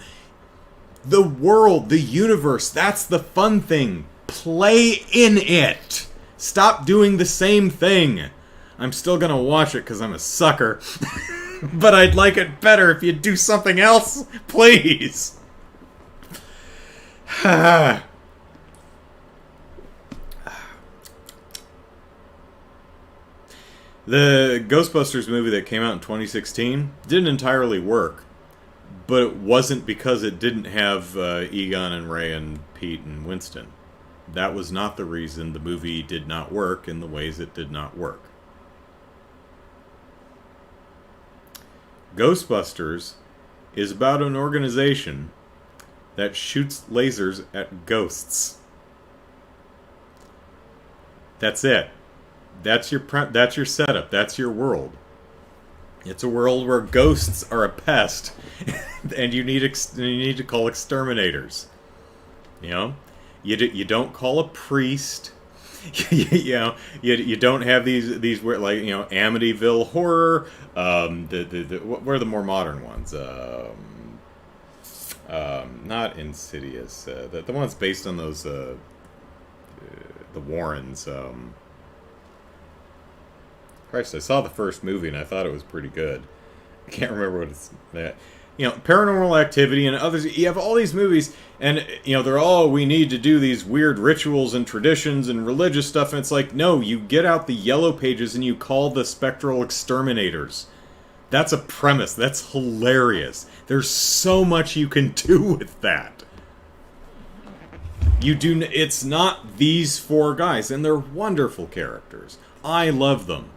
The world, the universe, that's the fun thing. Play in it. Stop doing the same thing. I'm still gonna watch it because I'm a sucker. But I'd like it better if you'd do something else, please. The Ghostbusters movie that came out in 2016 didn't entirely work, but it wasn't because it didn't have Egon and Ray and Pete and Winston. That was not the reason the movie did not work in the ways it did not work. Ghostbusters is about an organization that shoots lasers at ghosts. That's it. That's your setup. That's your world. It's a world where ghosts are a pest, and you need to call exterminators. You know, you don't call a priest. you don't have these weird, like, you know, Amityville horror. What are the more modern ones? Not Insidious. The one's based on those the Warrens. Christ, I saw the first movie and I thought it was pretty good. I can't remember what it's that. You know, Paranormal Activity and others. You have all these movies, and you know they're all, we need to do these weird rituals and traditions and religious stuff. And it's like, no, you get out the yellow pages and you call the spectral exterminators. That's a premise. That's hilarious. There's so much you can do with that. It's not these 4 guys, and they're wonderful characters. I love them.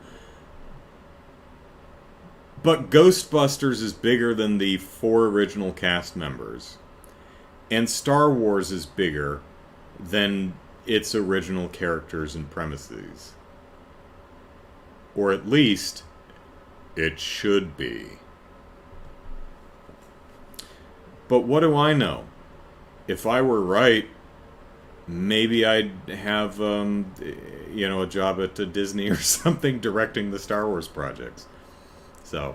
But Ghostbusters is bigger than the 4 original cast members. And Star Wars is bigger than its original characters and premises. Or at least, it should be. But what do I know? If I were right, maybe I'd have, a job at Disney or something directing the Star Wars projects. So,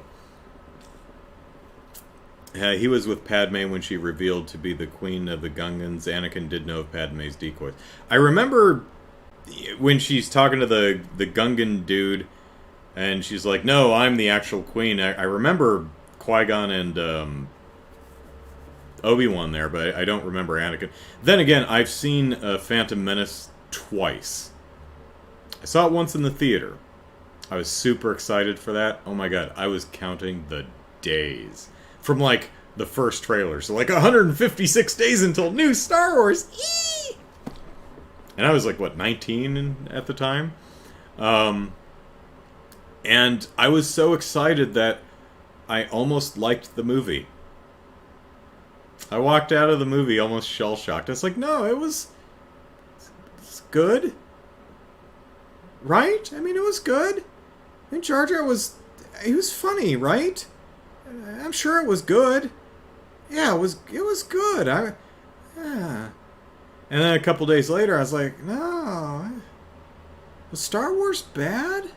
he was with Padme when she revealed to be the queen of the Gungans. Anakin did know of Padme's decoys. I remember when she's talking to the Gungan dude, and she's like, no, I'm the actual queen. I remember Qui-Gon and Obi-Wan there, but I don't remember Anakin. Then again, I've seen Phantom Menace twice. I saw it once in the theater. I was super excited for that. Oh my god, I was counting the days. From, like, the first trailer. So, like, 156 days until new Star Wars! Eee! And I was, like, 19 at the time? And I was so excited that I almost liked the movie. I walked out of the movie almost shell-shocked. It's like, no, it's good. Right? I mean, it was good. I mean, Jar Jar he was funny, right? I'm sure it was good. Yeah, it was good. Yeah. And then a couple days later, I was like, no. Was Star Wars bad?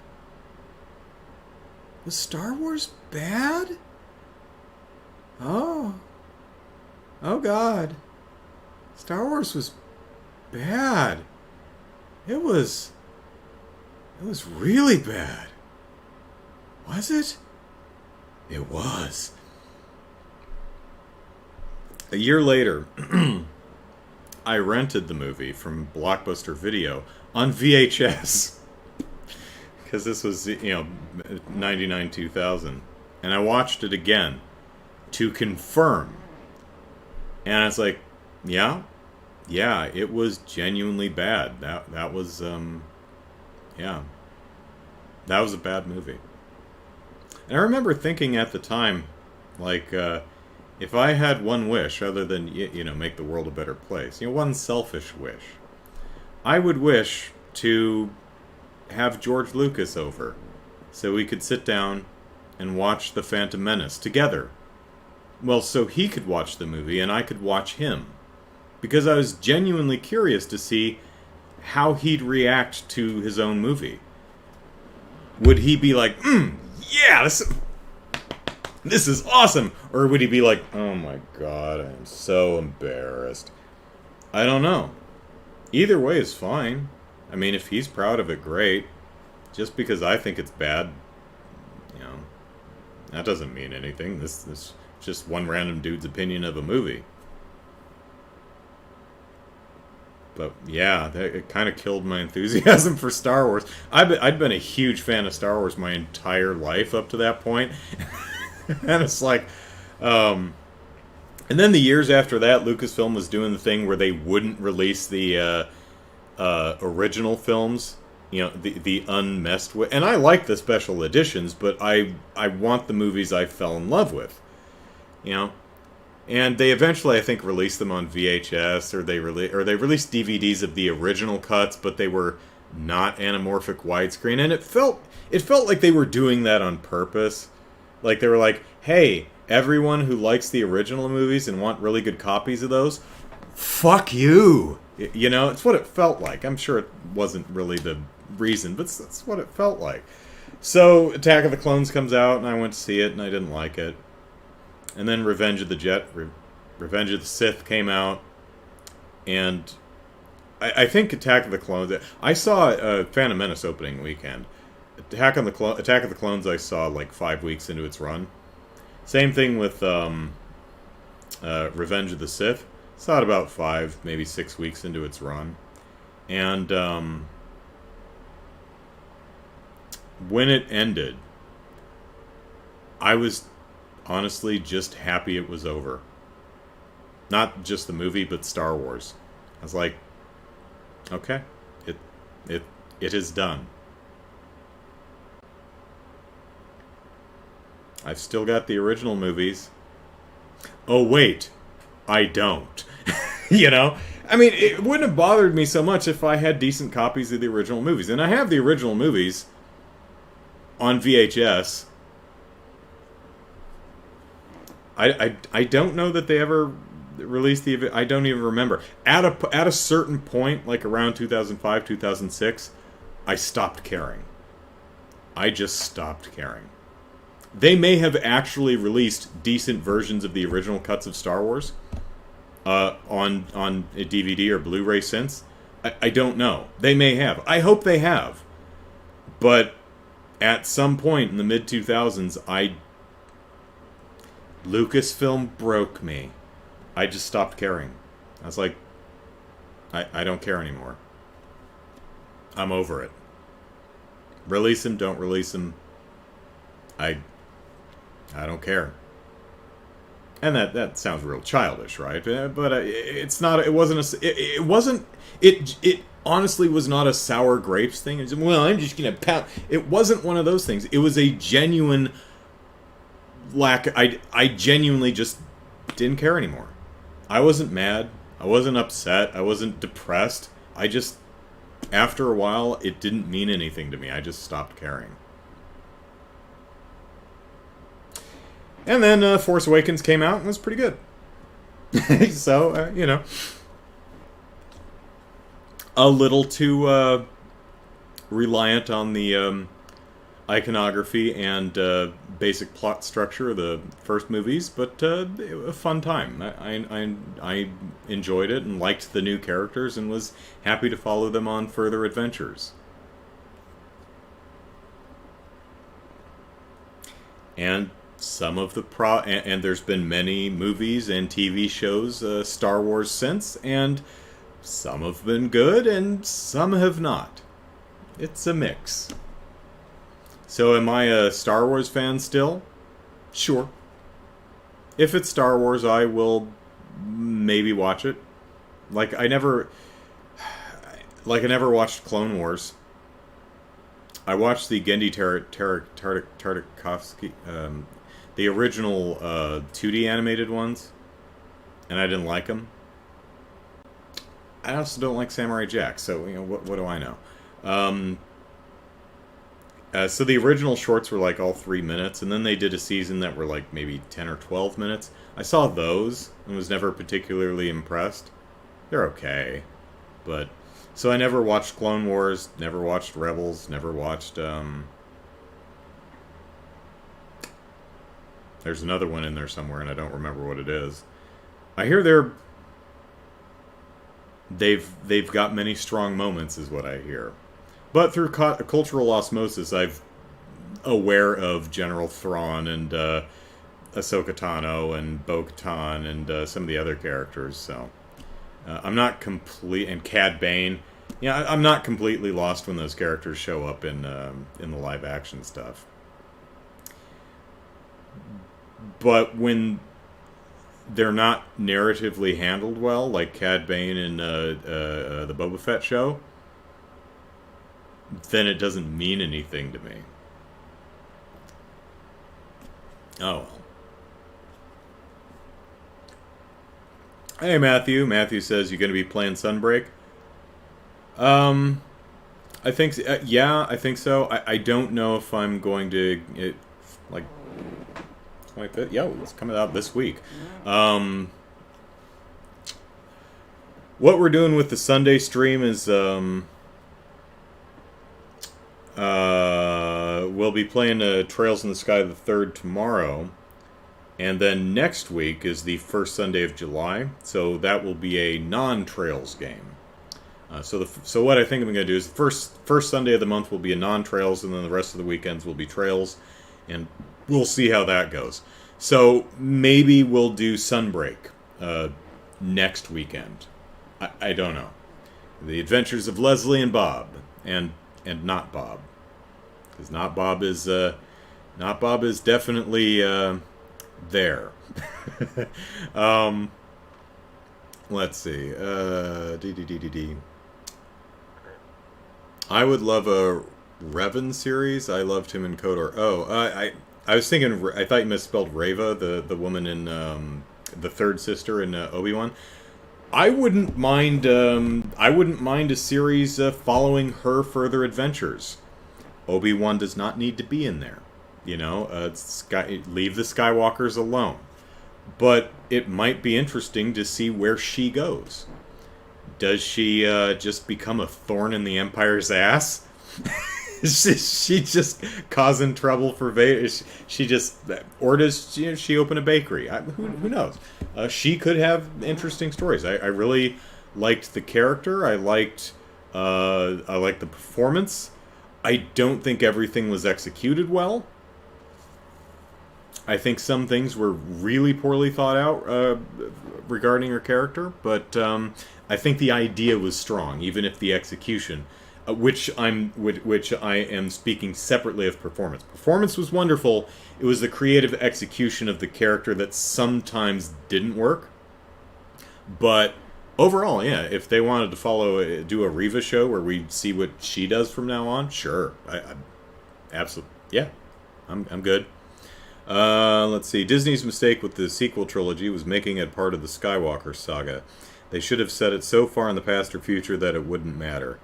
Was Star Wars bad? Oh. Oh, God. Star Wars was bad. It was really bad. Was it? It was. A year later, I rented the movie from Blockbuster Video on VHS. Because this was, 99, 2000. And I watched it again to confirm. And I was like, yeah, it was genuinely bad. That was, that was a bad movie. And I remember thinking at the time, like, if I had one wish other than, make the world a better place, one selfish wish, I would wish to have George Lucas over so we could sit down and watch The Phantom Menace together. Well, so he could watch the movie and I could watch him. Because I was genuinely curious to see how he'd react to his own movie. Would he be like, yeah, this is awesome! Or would he be like, oh my god, I am so embarrassed? I don't know. Either way is fine. I mean, if he's proud of it, great. Just because I think it's bad, that doesn't mean anything. This is just one random dude's opinion of a movie. But yeah, it kind of killed my enthusiasm for Star Wars. I'd been a huge fan of Star Wars my entire life up to that point. And it's like, and then the years after that, Lucasfilm was doing the thing where they wouldn't release the original films, the unmessed with. And I like the special editions, but I want the movies I fell in love with, And they eventually, I think, released them on VHS, or they released DVDs of the original cuts, but they were not anamorphic widescreen, and it felt like they were doing that on purpose. Like they were like, "Hey, everyone who likes the original movies and want really good copies of those, fuck you." It's what it felt like. I'm sure it wasn't really the reason, but that's what it felt like. So Attack of the Clones comes out, and I went to see it, and I didn't like it. And then Revenge of the Sith came out, and I think Attack of the Clones. I saw Phantom Menace opening weekend. Attack of the Clones I saw like 5 weeks into its run. Same thing with Revenge of the Sith. Saw it about 5, maybe 6 weeks into its run, and when it ended, I was honestly just happy it was over. Not just the movie, but Star Wars. I was like, okay, it is done. I've still got the original movies. Oh wait, I don't. I mean, it wouldn't have bothered me so much if I had decent copies of the original movies. And I have the original movies on VHS. I don't know that they ever released I don't even remember. At a certain point, like around 2005, 2006, I stopped caring. I just stopped caring. They may have actually released decent versions of the original cuts of Star Wars on a DVD or Blu-ray since. I don't know. They may have. I hope they have. But at some point in the mid-2000s, Lucasfilm broke me. I just stopped caring. I was like, I don't care anymore. I'm over it. Release them, don't release them. I don't care. And that sounds real childish, right? But it's not. It wasn't. It wasn't. It honestly was not a sour grapes thing. It's, well, I'm just gonna pound. It wasn't one of those things. It was a genuine lack. I genuinely just didn't care anymore. I wasn't mad. I wasn't upset. I wasn't depressed. I just, after a while, it didn't mean anything to me. I just stopped caring. And then Force Awakens came out and was pretty good. So, you know, a little too reliant on the iconography and basic plot structure of the first movies, but a fun time. I enjoyed it and liked the new characters and was happy to follow them on further adventures. And some of the and there's been many movies and TV shows, Star Wars since, and some have been good and some have not. It's a mix. So am I a Star Wars fan still? Sure. If it's Star Wars, I will maybe watch it. Like I never watched Clone Wars. I watched the Genndy Tartakovsky, the original 2D animated ones, and I didn't like them. I also don't like Samurai Jack, so you know what do I know? So the original shorts were like all 3 minutes, and then they did a season that were like maybe 10 or 12 minutes. I saw those and was never particularly impressed. They're okay, but so I never watched Clone Wars, never watched Rebels, never watched there's another one in there somewhere, and I don't remember what it is. I hear they've got many strong moments, is what I hear. But through cultural osmosis, I'm aware of General Thrawn and Ahsoka Tano and Bo-Katan and some of the other characters. So I'm not and Cad Bane. Yeah, I'm not completely lost when those characters show up in the live action stuff. But when they're not narratively handled well, like Cad Bane in the Boba Fett show, then it doesn't mean anything to me. Oh well. Hey Matthew. Matthew says, you going to be playing Sunbreak? I think yeah, I think so. I don't know if I'm going to like that. Yo, it's coming out this week. What we're doing with the Sunday stream is we'll be playing Trails in the Sky the 3rd tomorrow, and then next week is the first Sunday of July, so that will be a non-Trails game. So what I think I'm going to do is the first Sunday of the month will be a non-Trails, and then the rest of the weekends will be Trails, and we'll see how that goes. So maybe we'll do Sunbreak next weekend. I don't know. The Adventures of Leslie and Bob, and not Bob, because not Bob is definitely there. Let's see. I would love a Revan series. I loved him in KOTOR. I was thinking. I thought you misspelled Reva, the woman in the third sister in Obi-Wan. I wouldn't mind a series following her further adventures. Obi-Wan does not need to be in there. You know, leave the Skywalkers alone. But it might be interesting to see where she goes. Does she just become a thorn in the Empire's ass? Is she just causing trouble for Vader? Or does she open a bakery? Who knows? She could have interesting stories. I really liked the character. I liked the performance. I don't think everything was executed well. I think some things were really poorly thought out regarding her character, but I think the idea was strong, even if the execution, which I am speaking separately of performance. Performance was wonderful. It was the creative execution of the character that sometimes didn't work. But overall, yeah, if they wanted to do a Reva show where we see what she does from now on, sure, I absolutely, yeah, I'm good. Let's see. Disney's mistake with the sequel trilogy was making it part of the Skywalker saga. They should have set it so far in the past or future that it wouldn't matter.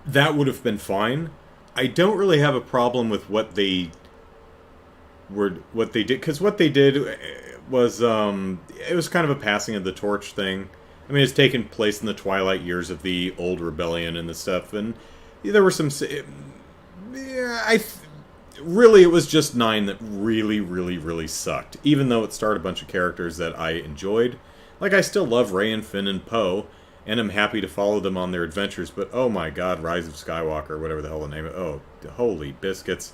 That would have been fine. I don't really have a problem with what they did, because what they did was it was kind of a passing of the torch thing. I mean, it's taken place in the twilight years of the old rebellion and the stuff, and there were some. Really, it was just 9 that really, really, really sucked. Even though it starred a bunch of characters that I enjoyed, like I still love Rey and Finn and Poe, and I'm happy to follow them on their adventures. But oh my God, Rise of Skywalker, whatever the hell the name of it. Oh, holy biscuits!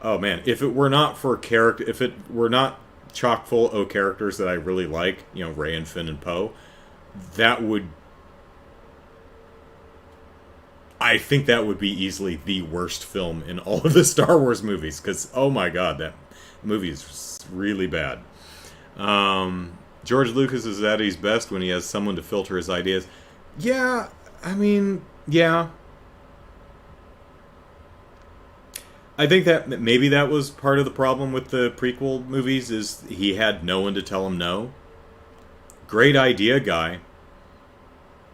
Oh man, if it were not for if it were not chock full of characters that I really like, you know, Rey and Finn and Poe, I think that would be easily the worst film in all of the Star Wars movies, because oh my God, that movie is really bad. George Lucas is at his best when he has someone to filter his ideas. Yeah, I mean, yeah. I think that maybe that was part of the problem with the prequel movies, is he had no one to tell him no. Great idea guy.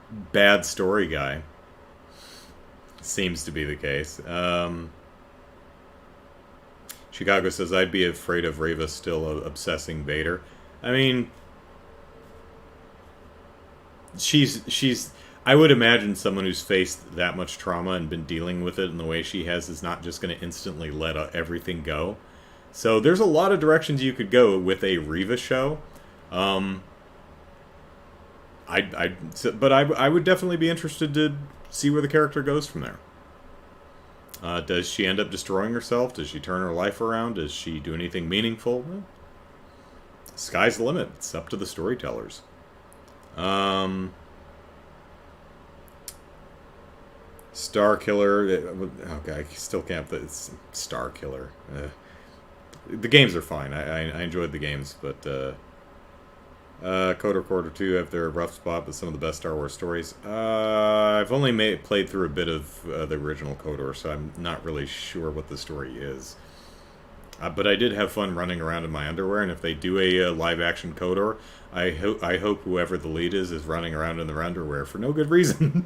Bad story guy. Seems to be the case. Chicago says, I'd be afraid of Reva still obsessing Vader. I mean, she's I would imagine someone who's faced that much trauma and been dealing with it in the way she has is not just going to instantly let everything go. So there's a lot of directions you could go with a Reva show. But I would definitely be interested to see where the character goes from there. Does she end up destroying herself? Does she turn her life around? Does she do anything meaningful? Well, sky's the limit. It's up to the storytellers. Star Killer. Okay, I still can't. It's Star Killer. The games are fine. I enjoyed the games, but Coder Quarter 2 have their rough spot, but some of the best Star Wars stories. I've only played through a bit of the original Coder, so I'm not really sure what the story is. But I did have fun running around in my underwear, and if they do a live-action Coder, I hope whoever the lead is running around in their underwear for no good reason.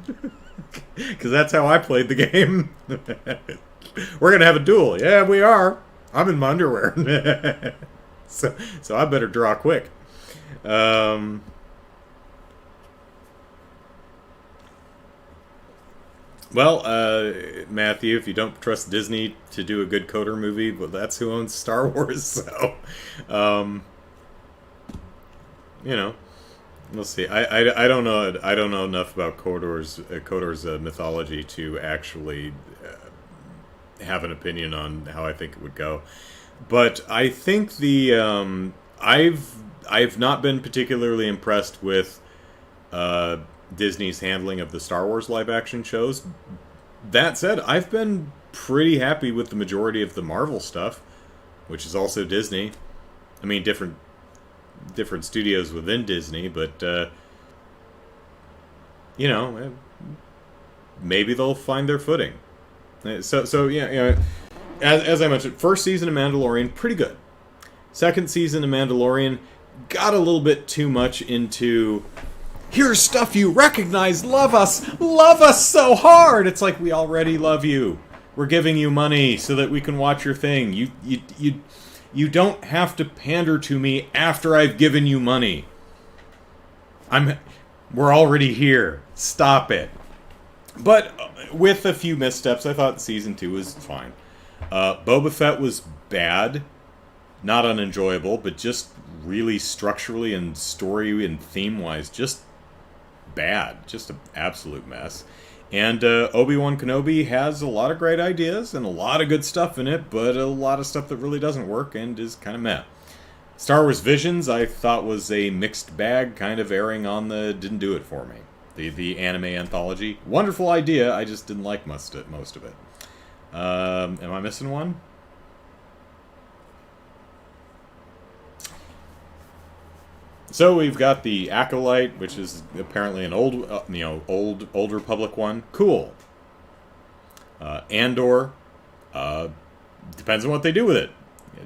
Because that's how I played the game. We're going to have a duel. Yeah, we are. I'm in my underwear. So I better draw quick. Matthew, if you don't trust Disney to do a good Coder movie, well, that's who owns Star Wars, so, we'll see. I don't know. I don't know enough about Coder's mythology to actually have an opinion on how I think it would go. But I think I've not been particularly impressed with Disney's handling of the Star Wars live-action shows. That said, I've been pretty happy with the majority of the Marvel stuff, which is also Disney. I mean, different studios within Disney, but maybe they'll find their footing. So yeah, as I mentioned, first season of Mandalorian, pretty good. Second season of Mandalorian got a little bit too much into, here's stuff you recognize, love us so hard. It's like, we already love you. We're giving you money so that we can watch your thing. You don't have to pander to me after I've given you money. We're already here. Stop it. But with a few missteps, I thought season 2 was fine. Boba Fett was bad. Not unenjoyable, but just really structurally and story and theme-wise, just bad. Just an absolute mess. And Obi-Wan Kenobi has a lot of great ideas and a lot of good stuff in it, but a lot of stuff that really doesn't work and is kind of meh. Star Wars Visions, I thought was a mixed bag, kind of erring on the didn't do it for me. The anime anthology, wonderful idea, I just didn't like most of it. Am I missing one? So we've got the Acolyte, which is apparently an old, old Republic one. Cool. Andor. Depends on what they do with it.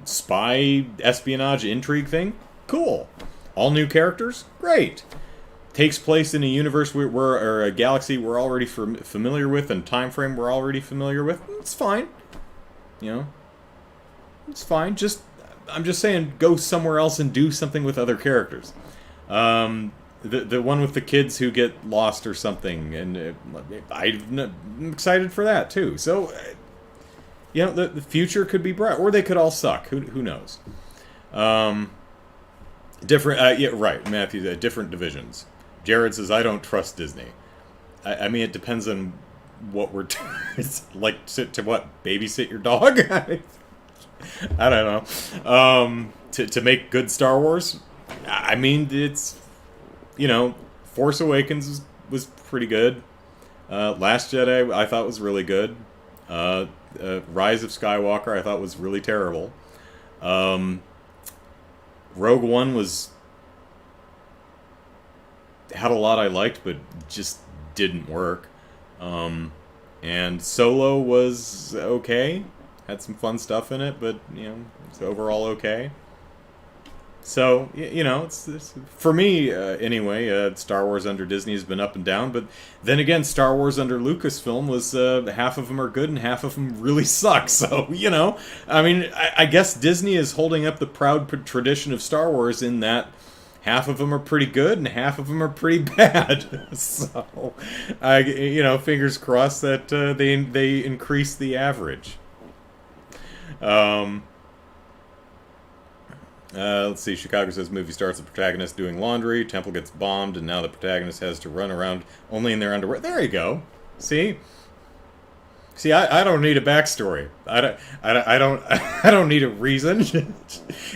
Spy, espionage, intrigue thing. Cool. All new characters. Great. Takes place in a universe or a galaxy we're already familiar with, and time frame we're already familiar with. It's fine. It's fine. I'm just saying, go somewhere else and do something with other characters. The one with the kids who get lost or something, and I'm excited for that too. So, the future could be bright, or they could all suck. Who knows? Different. Yeah, right, Matthew. Different divisions. Jared says, "I don't trust Disney." I mean, it depends on what we're it's like to what, babysit your dog. I don't know. To make good Star Wars, I mean, it's, Force Awakens was pretty good. Last Jedi I thought was really good. Rise of Skywalker I thought was really terrible. Rogue One had a lot I liked, but just didn't work. And Solo was okay. Had some fun stuff in it, but, it's overall okay. So, it's for me, anyway, Star Wars under Disney has been up and down, but then again, Star Wars under Lucasfilm was, half of them are good and half of them really suck, so, I mean, I guess Disney is holding up the proud tradition of Star Wars in that half of them are pretty good and half of them are pretty bad. So, fingers crossed that they increase the average. Let's see. Chicago says movie starts the protagonist doing laundry. Temple gets bombed, and now the protagonist has to run around only in their underwear. There you go. See, I don't need a backstory. I don't need a reason.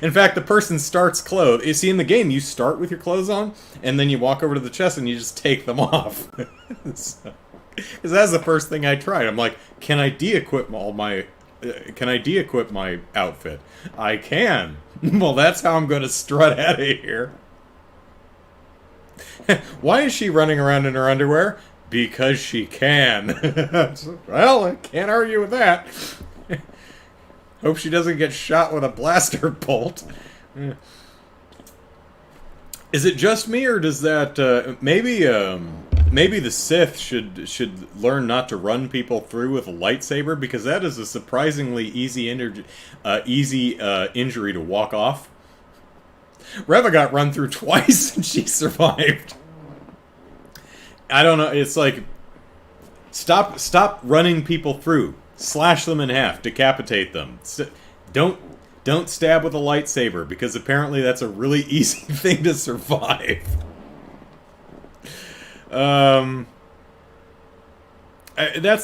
In fact, the person starts clothed. You see, in the game, you start with your clothes on, and then you walk over to the chest and you just take them off. Because that's the first thing I tried. I'm like, can I de-equip my outfit? I can. Well, that's how I'm going to strut out of here. Why is she running around in her underwear? Because she can. Well, I can't argue with that. Hope she doesn't get shot with a blaster bolt. Is it just me, or does that maybe the Sith should learn not to run people through with a lightsaber, because that is a surprisingly easy injury to walk off. Reva got run through twice and she survived. I don't know. It's like, stop running people through. Slash them in half. Decapitate them. Don't stab with a lightsaber, because apparently that's a really easy thing to survive. That's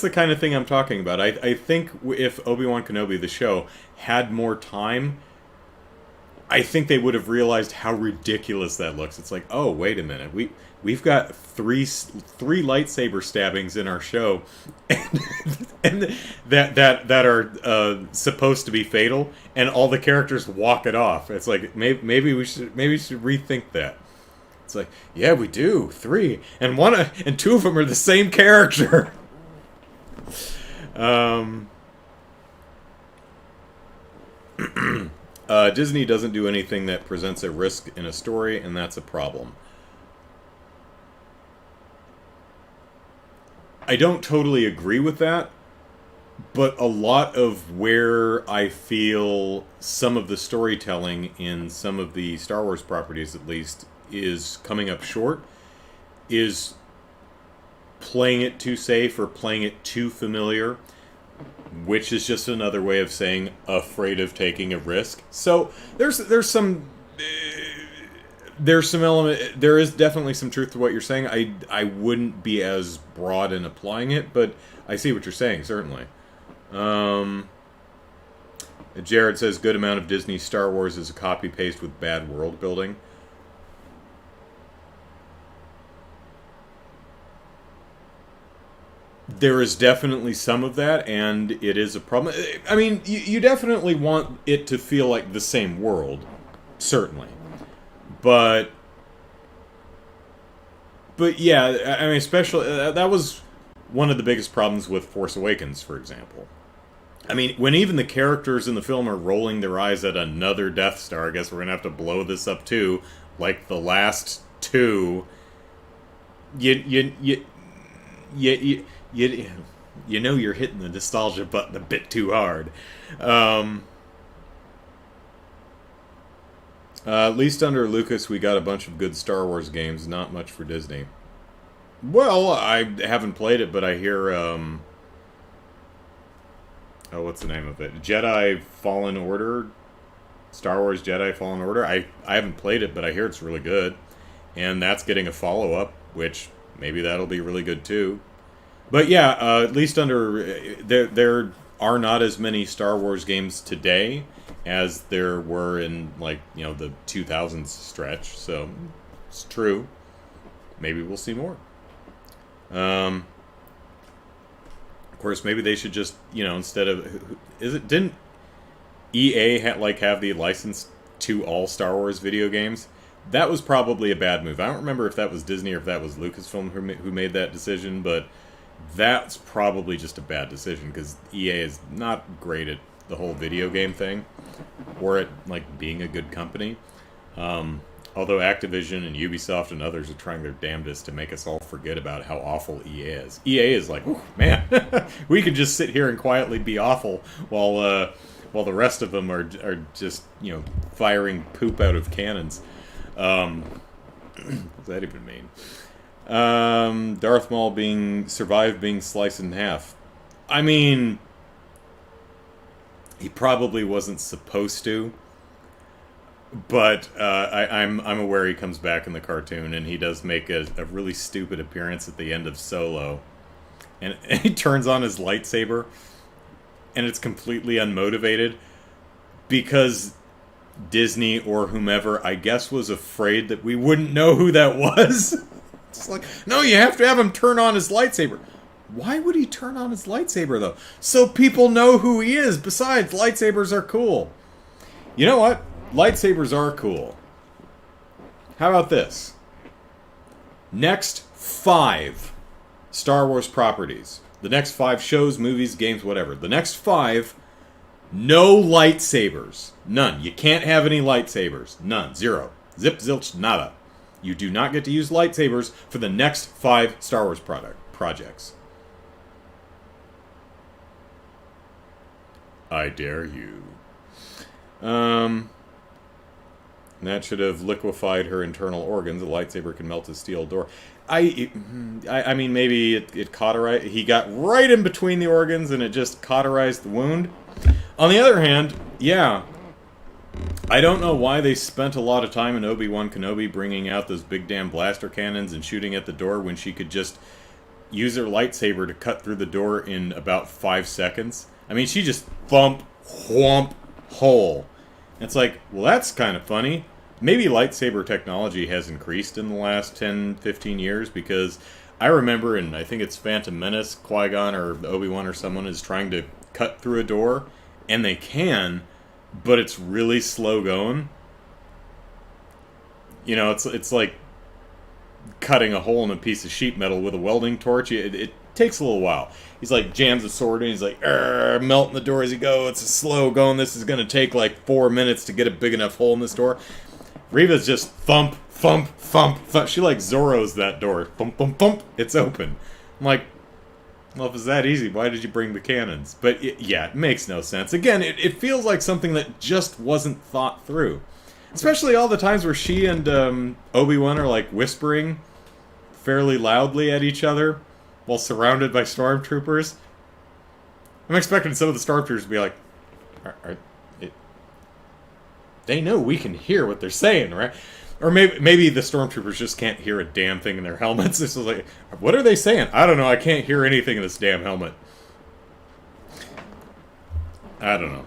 the kind of thing I'm talking about. I think if Obi-Wan Kenobi, the show, had more time, I think they would have realized how ridiculous that looks. It's like, oh, wait a minute, we've got three lightsaber stabbings in our show, and that are supposed to be fatal, and all the characters walk it off. It's like, maybe we should rethink that. It's like, yeah, we do 3, and two of them are the same character. Disney doesn't do anything that presents a risk in a story, and that's a problem. I don't totally agree with that, but a lot of where I feel some of the storytelling in some of the Star Wars properties, at least, is coming up short, is playing it too safe or playing it too familiar, which is just another way of saying afraid of taking a risk. So there is definitely some truth to what you're saying. I wouldn't be as broad in applying it, but I see what you're saying, certainly. Jared says good amount of Disney Star Wars is a copy paste with bad world building. There is definitely some of that, and it is a problem. I mean, you definitely want it to feel like the same world, certainly. But But yeah, I mean, especially that was one of the biggest problems with Force Awakens, for example. I mean, when even the characters in the film are rolling their eyes at another Death Star, I guess we're gonna have to blow this up too, like the last two. You know you're hitting the nostalgia button a bit too hard. At least under Lucas, we got a bunch of good Star Wars games, not much for Disney. Well, I haven't played it, but I hear, oh, what's the name of it? Jedi Fallen Order? Star Wars Jedi Fallen Order? I haven't played it, but I hear it's really good. And that's getting a follow-up, which maybe that'll be really good too. But yeah, at least under... There are not as many Star Wars games today as there were in, like, you know, the 2000s stretch. So, it's true. Maybe we'll see more. Of course, maybe they should just, you know, instead of... Didn't EA have the license to all Star Wars video games? That was probably a bad move. I don't remember if that was Disney or if that was Lucasfilm who made that decision, but that's probably just a bad decision, because EA is not great at the whole video game thing, or at, like, being a good company. Although Activision and Ubisoft and others are trying their damnedest to make us all forget about how awful EA is. EA is like, man, we could just sit here and quietly be awful while the rest of them are just, you know, firing poop out of cannons. What does that even mean? Darth Maul survived being sliced in half. I mean, he probably wasn't supposed to, but I'm aware he comes back in the cartoon, and he does make a really stupid appearance at the end of Solo, and he turns on his lightsaber, and it's completely unmotivated, because Disney or whomever, I guess, was afraid that we wouldn't know who that was. It's like, no, you have to have him turn on his lightsaber. Why would he turn on his lightsaber, though? So people know who he is. Besides, lightsabers are cool. You know what? Lightsabers are cool. How about this? Next 5 Star Wars properties. The next 5 shows, movies, games, whatever. The next 5, no lightsabers. None. You can't have any lightsabers. None. 0. Zip, zilch, nada. You do not get to use lightsabers for the next 5 Star Wars projects. I dare you. That should have liquefied her internal organs. A lightsaber can melt a steel door. I mean, maybe it cauterized... He got right in between the organs and it just cauterized the wound. On the other hand, yeah, I don't know why they spent a lot of time in Obi-Wan Kenobi bringing out those big damn blaster cannons and shooting at the door when she could just use her lightsaber to cut through the door in about 5 seconds. I mean, she just thump, whomp, hole. It's like, well, that's kind of funny. Maybe lightsaber technology has increased in the last 10, 15 years, because I remember, and I think it's Phantom Menace, Qui-Gon or Obi-Wan or someone is trying to cut through a door, and they can, but it's really slow going. You know, it's like cutting a hole in a piece of sheet metal with a welding torch. It takes a little while. He's like, jams the sword in, he's like, melting the door as you go. It's slow going. This is going to take like 4 minutes to get a big enough hole in this door. Riva's just thump, thump, thump, thump. She like Zorro's that door. Thump, thump, thump. It's open. I'm like, well, if it's that easy, why did you bring the cannons? But yeah, it makes no sense. Again, it feels like something that just wasn't thought through. Especially all the times where she and Obi-Wan are like whispering fairly loudly at each other while surrounded by stormtroopers. I'm expecting some of the stormtroopers to be like, they know we can hear what they're saying, right? Or maybe the stormtroopers just can't hear a damn thing in their helmets. This is like, what are they saying? I don't know. I can't hear anything in this damn helmet. I don't know.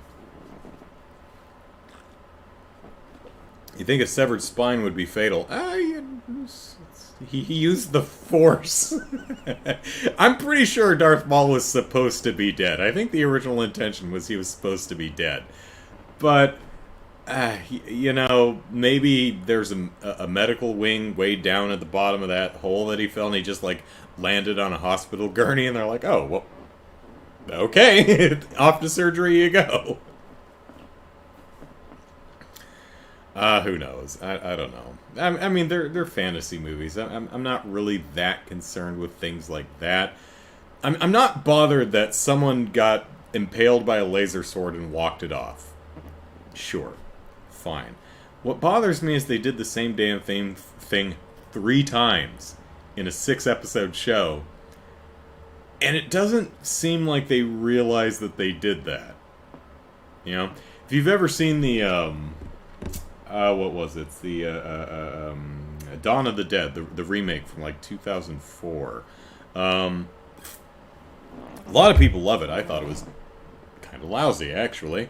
You think a severed spine would be fatal? He used the Force. I'm pretty sure Darth Maul was supposed to be dead. I think the original intention was he was supposed to be dead. But You know, maybe there's a medical wing way down at the bottom of that hole that he fell, and he just, like, landed on a hospital gurney, and they're like, oh, well, okay, off to surgery you go. Who knows? I don't know. I mean, they're fantasy movies. I'm not really that concerned with things like that. I'm not bothered that someone got impaled by a laser sword and walked it off. Sure. Fine. What bothers me is they did the same damn thing 3 times in a 6-episode show, and it doesn't seem like they realize that they did that. You know? If you've ever seen the, what was it? It's the, Dawn of the Dead, the remake from, like, 2004. A lot of people love it. I thought it was kind of lousy, actually.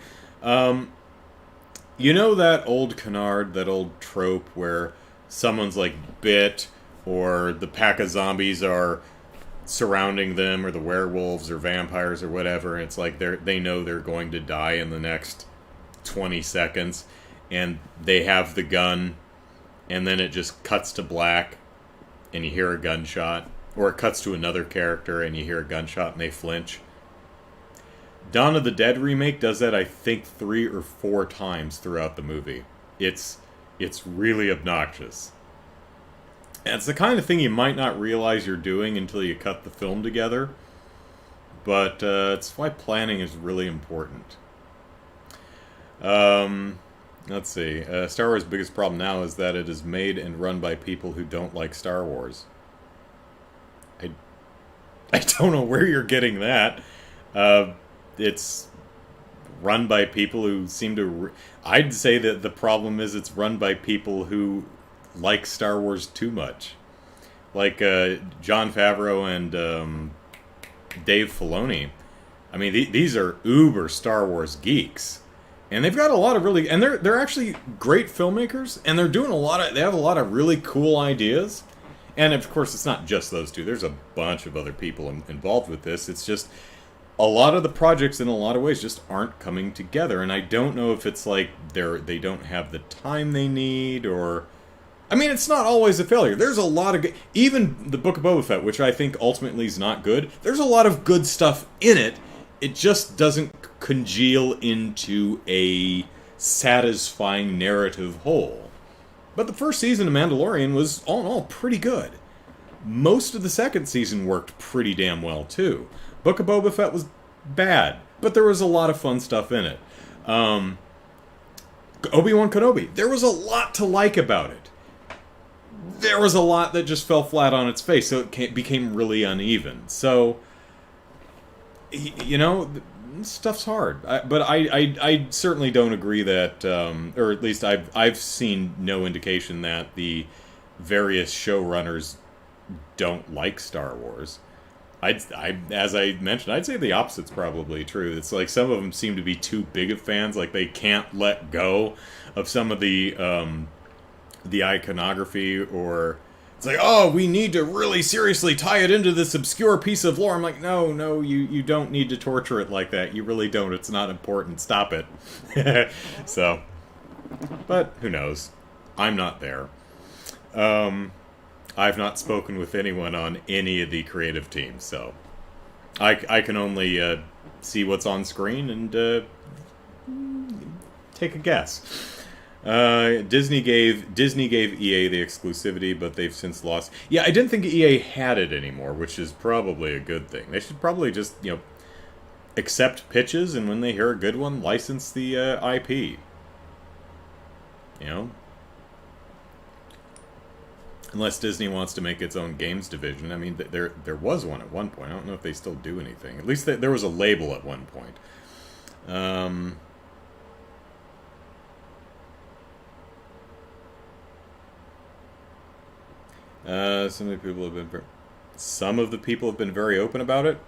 You know that old canard, that old trope where someone's, like, bit, or the pack of zombies are surrounding them, or the werewolves or vampires or whatever, and it's like they know they're going to die in the next 20 seconds, and they have the gun, and then it just cuts to black, and you hear a gunshot, or it cuts to another character, and you hear a gunshot, and they flinch. Dawn of the Dead remake does that, I think, 3 or 4 times throughout the movie. It's really obnoxious. And it's the kind of thing you might not realize you're doing until you cut the film together. But it's why planning is really important. Let's see. Star Wars' biggest problem now is that it is made and run by people who don't like Star Wars. I don't know where you're getting that. It's run by people who seem to... I'd say that the problem is it's run by people who like Star Wars too much. Like Jon Favreau and Dave Filoni. I mean, these are uber Star Wars geeks. And they've got a lot of really... And they're actually great filmmakers, and they're doing a lot of... They have a lot of really cool ideas. And, of course, it's not just those two. There's a bunch of other people involved with this. It's just... A lot of the projects, in a lot of ways, just aren't coming together. And I don't know if it's like they don't have the time they need, or... I mean, it's not always a failure. There's a lot of... Even the Book of Boba Fett, which I think ultimately is not good, there's a lot of good stuff in it. It just doesn't congeal into a satisfying narrative whole. But the first season of Mandalorian was, all in all, pretty good. Most of the second season worked pretty damn well, too. Book of Boba Fett was bad, but there was a lot of fun stuff in it. Obi-Wan Kenobi, there was a lot to like about it. There was a lot that just fell flat on its face, so it became really uneven. So, you know, stuff's hard. But I certainly don't agree that, or at least I've seen no indication that the various showrunners don't like Star Wars. As I mentioned, I'd say the opposite's probably true. It's like some of them seem to be too big of fans, like they can't let go of some of the iconography, or it's like, oh, we need to really seriously tie it into this obscure piece of lore. I'm like, no, you don't need to torture it like that. You really don't. It's not important. Stop it. So, but who knows? I'm not there. I've not spoken with anyone on any of the creative teams, so I can only see what's on screen and take a guess. Disney gave EA the exclusivity, but they've since lost. Yeah, I didn't think EA had it anymore, which is probably a good thing. They should probably just, accept pitches, and when they hear a good one, license the IP. Unless Disney wants to make its own games division. I mean, there was one at one point. I don't know if they still do anything. At least there was a label at one point. Some of the people have been very open about it.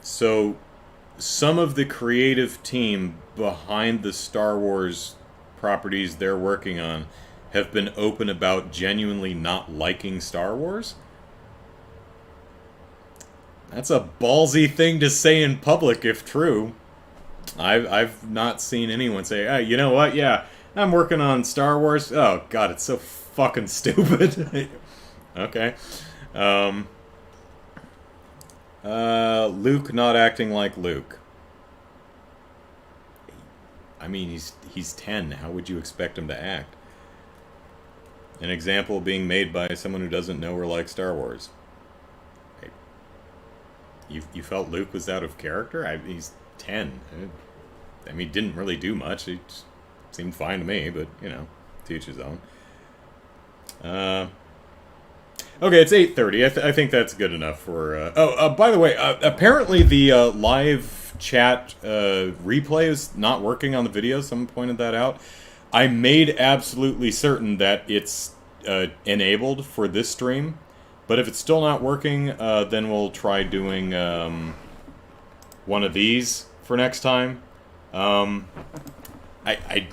So, some of the creative team behind the Star Wars properties they're working on have been open about genuinely not liking Star Wars. That's a ballsy thing to say in public, if true. I've not seen anyone say, hey, you know what? Yeah, I'm working on Star Wars. Oh God, it's so fucking stupid. Okay. Luke not acting like Luke. I mean, he's 10. How would you expect him to act? An example being made by someone who doesn't know or like Star Wars. Hey, you felt Luke was out of character? He's 10. I mean, he didn't really do much. He seemed fine to me, but, you know, to each his own. Okay, it's 8:30. I think that's good enough for... by the way, apparently the live chat replay is not working on the video. Someone pointed that out. I made absolutely certain that it's enabled for this stream. But if it's still not working, then we'll try doing one of these for next time. I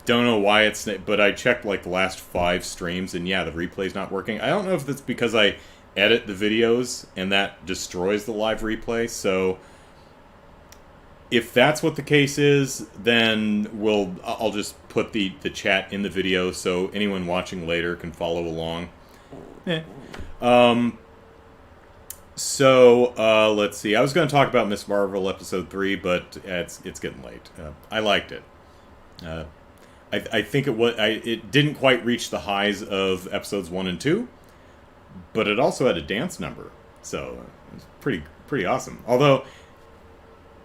don't know why it's... But I checked, like, the last 5 streams, and yeah, the replay's not working. I don't know if that's because I edit the videos, and that destroys the live replay, so... If that's what the case is, then I'll just put the chat in the video, so anyone watching later can follow along. Let's see. I was going to talk about Miss Marvel Episode 3, but it's getting late. I liked it. I think it didn't quite reach the highs of episodes 1 and 2, but it also had a dance number, so it was pretty awesome. Although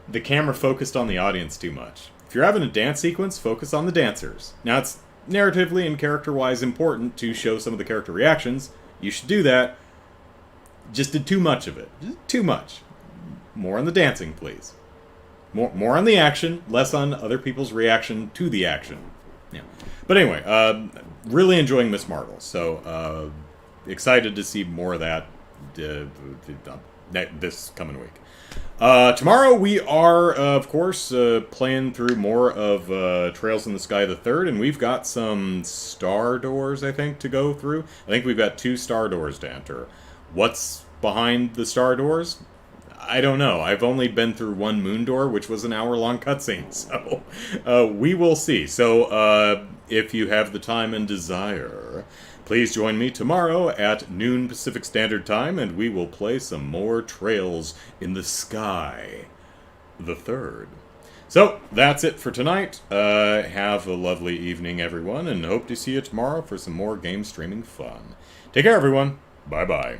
the camera focused on the audience too much. If you're having a dance sequence, focus on the dancers. Now, it's narratively and character-wise important to show some of the character reactions. You should do that. Just did too much of it. Just too much. More on the dancing, please. More on the action, less on other people's reaction to the action. Yeah. But anyway, really enjoying Miss Marvel. So, excited to see more of that this coming week. Tomorrow we are, of course, playing through more of Trails in the Sky the Third, and we've got some star doors, I think, to go through. I think we've got 2 star doors to enter. What's behind the star doors? I don't know. I've only been through 1 moon door, which was an hour-long cutscene, so we will see. So, if you have the time and desire, please join me tomorrow at noon Pacific Standard Time, and we will play some more Trails in the Sky the Third. So, that's it for tonight. Have a lovely evening, everyone, and hope to see you tomorrow for some more game streaming fun. Take care, everyone. Bye-bye.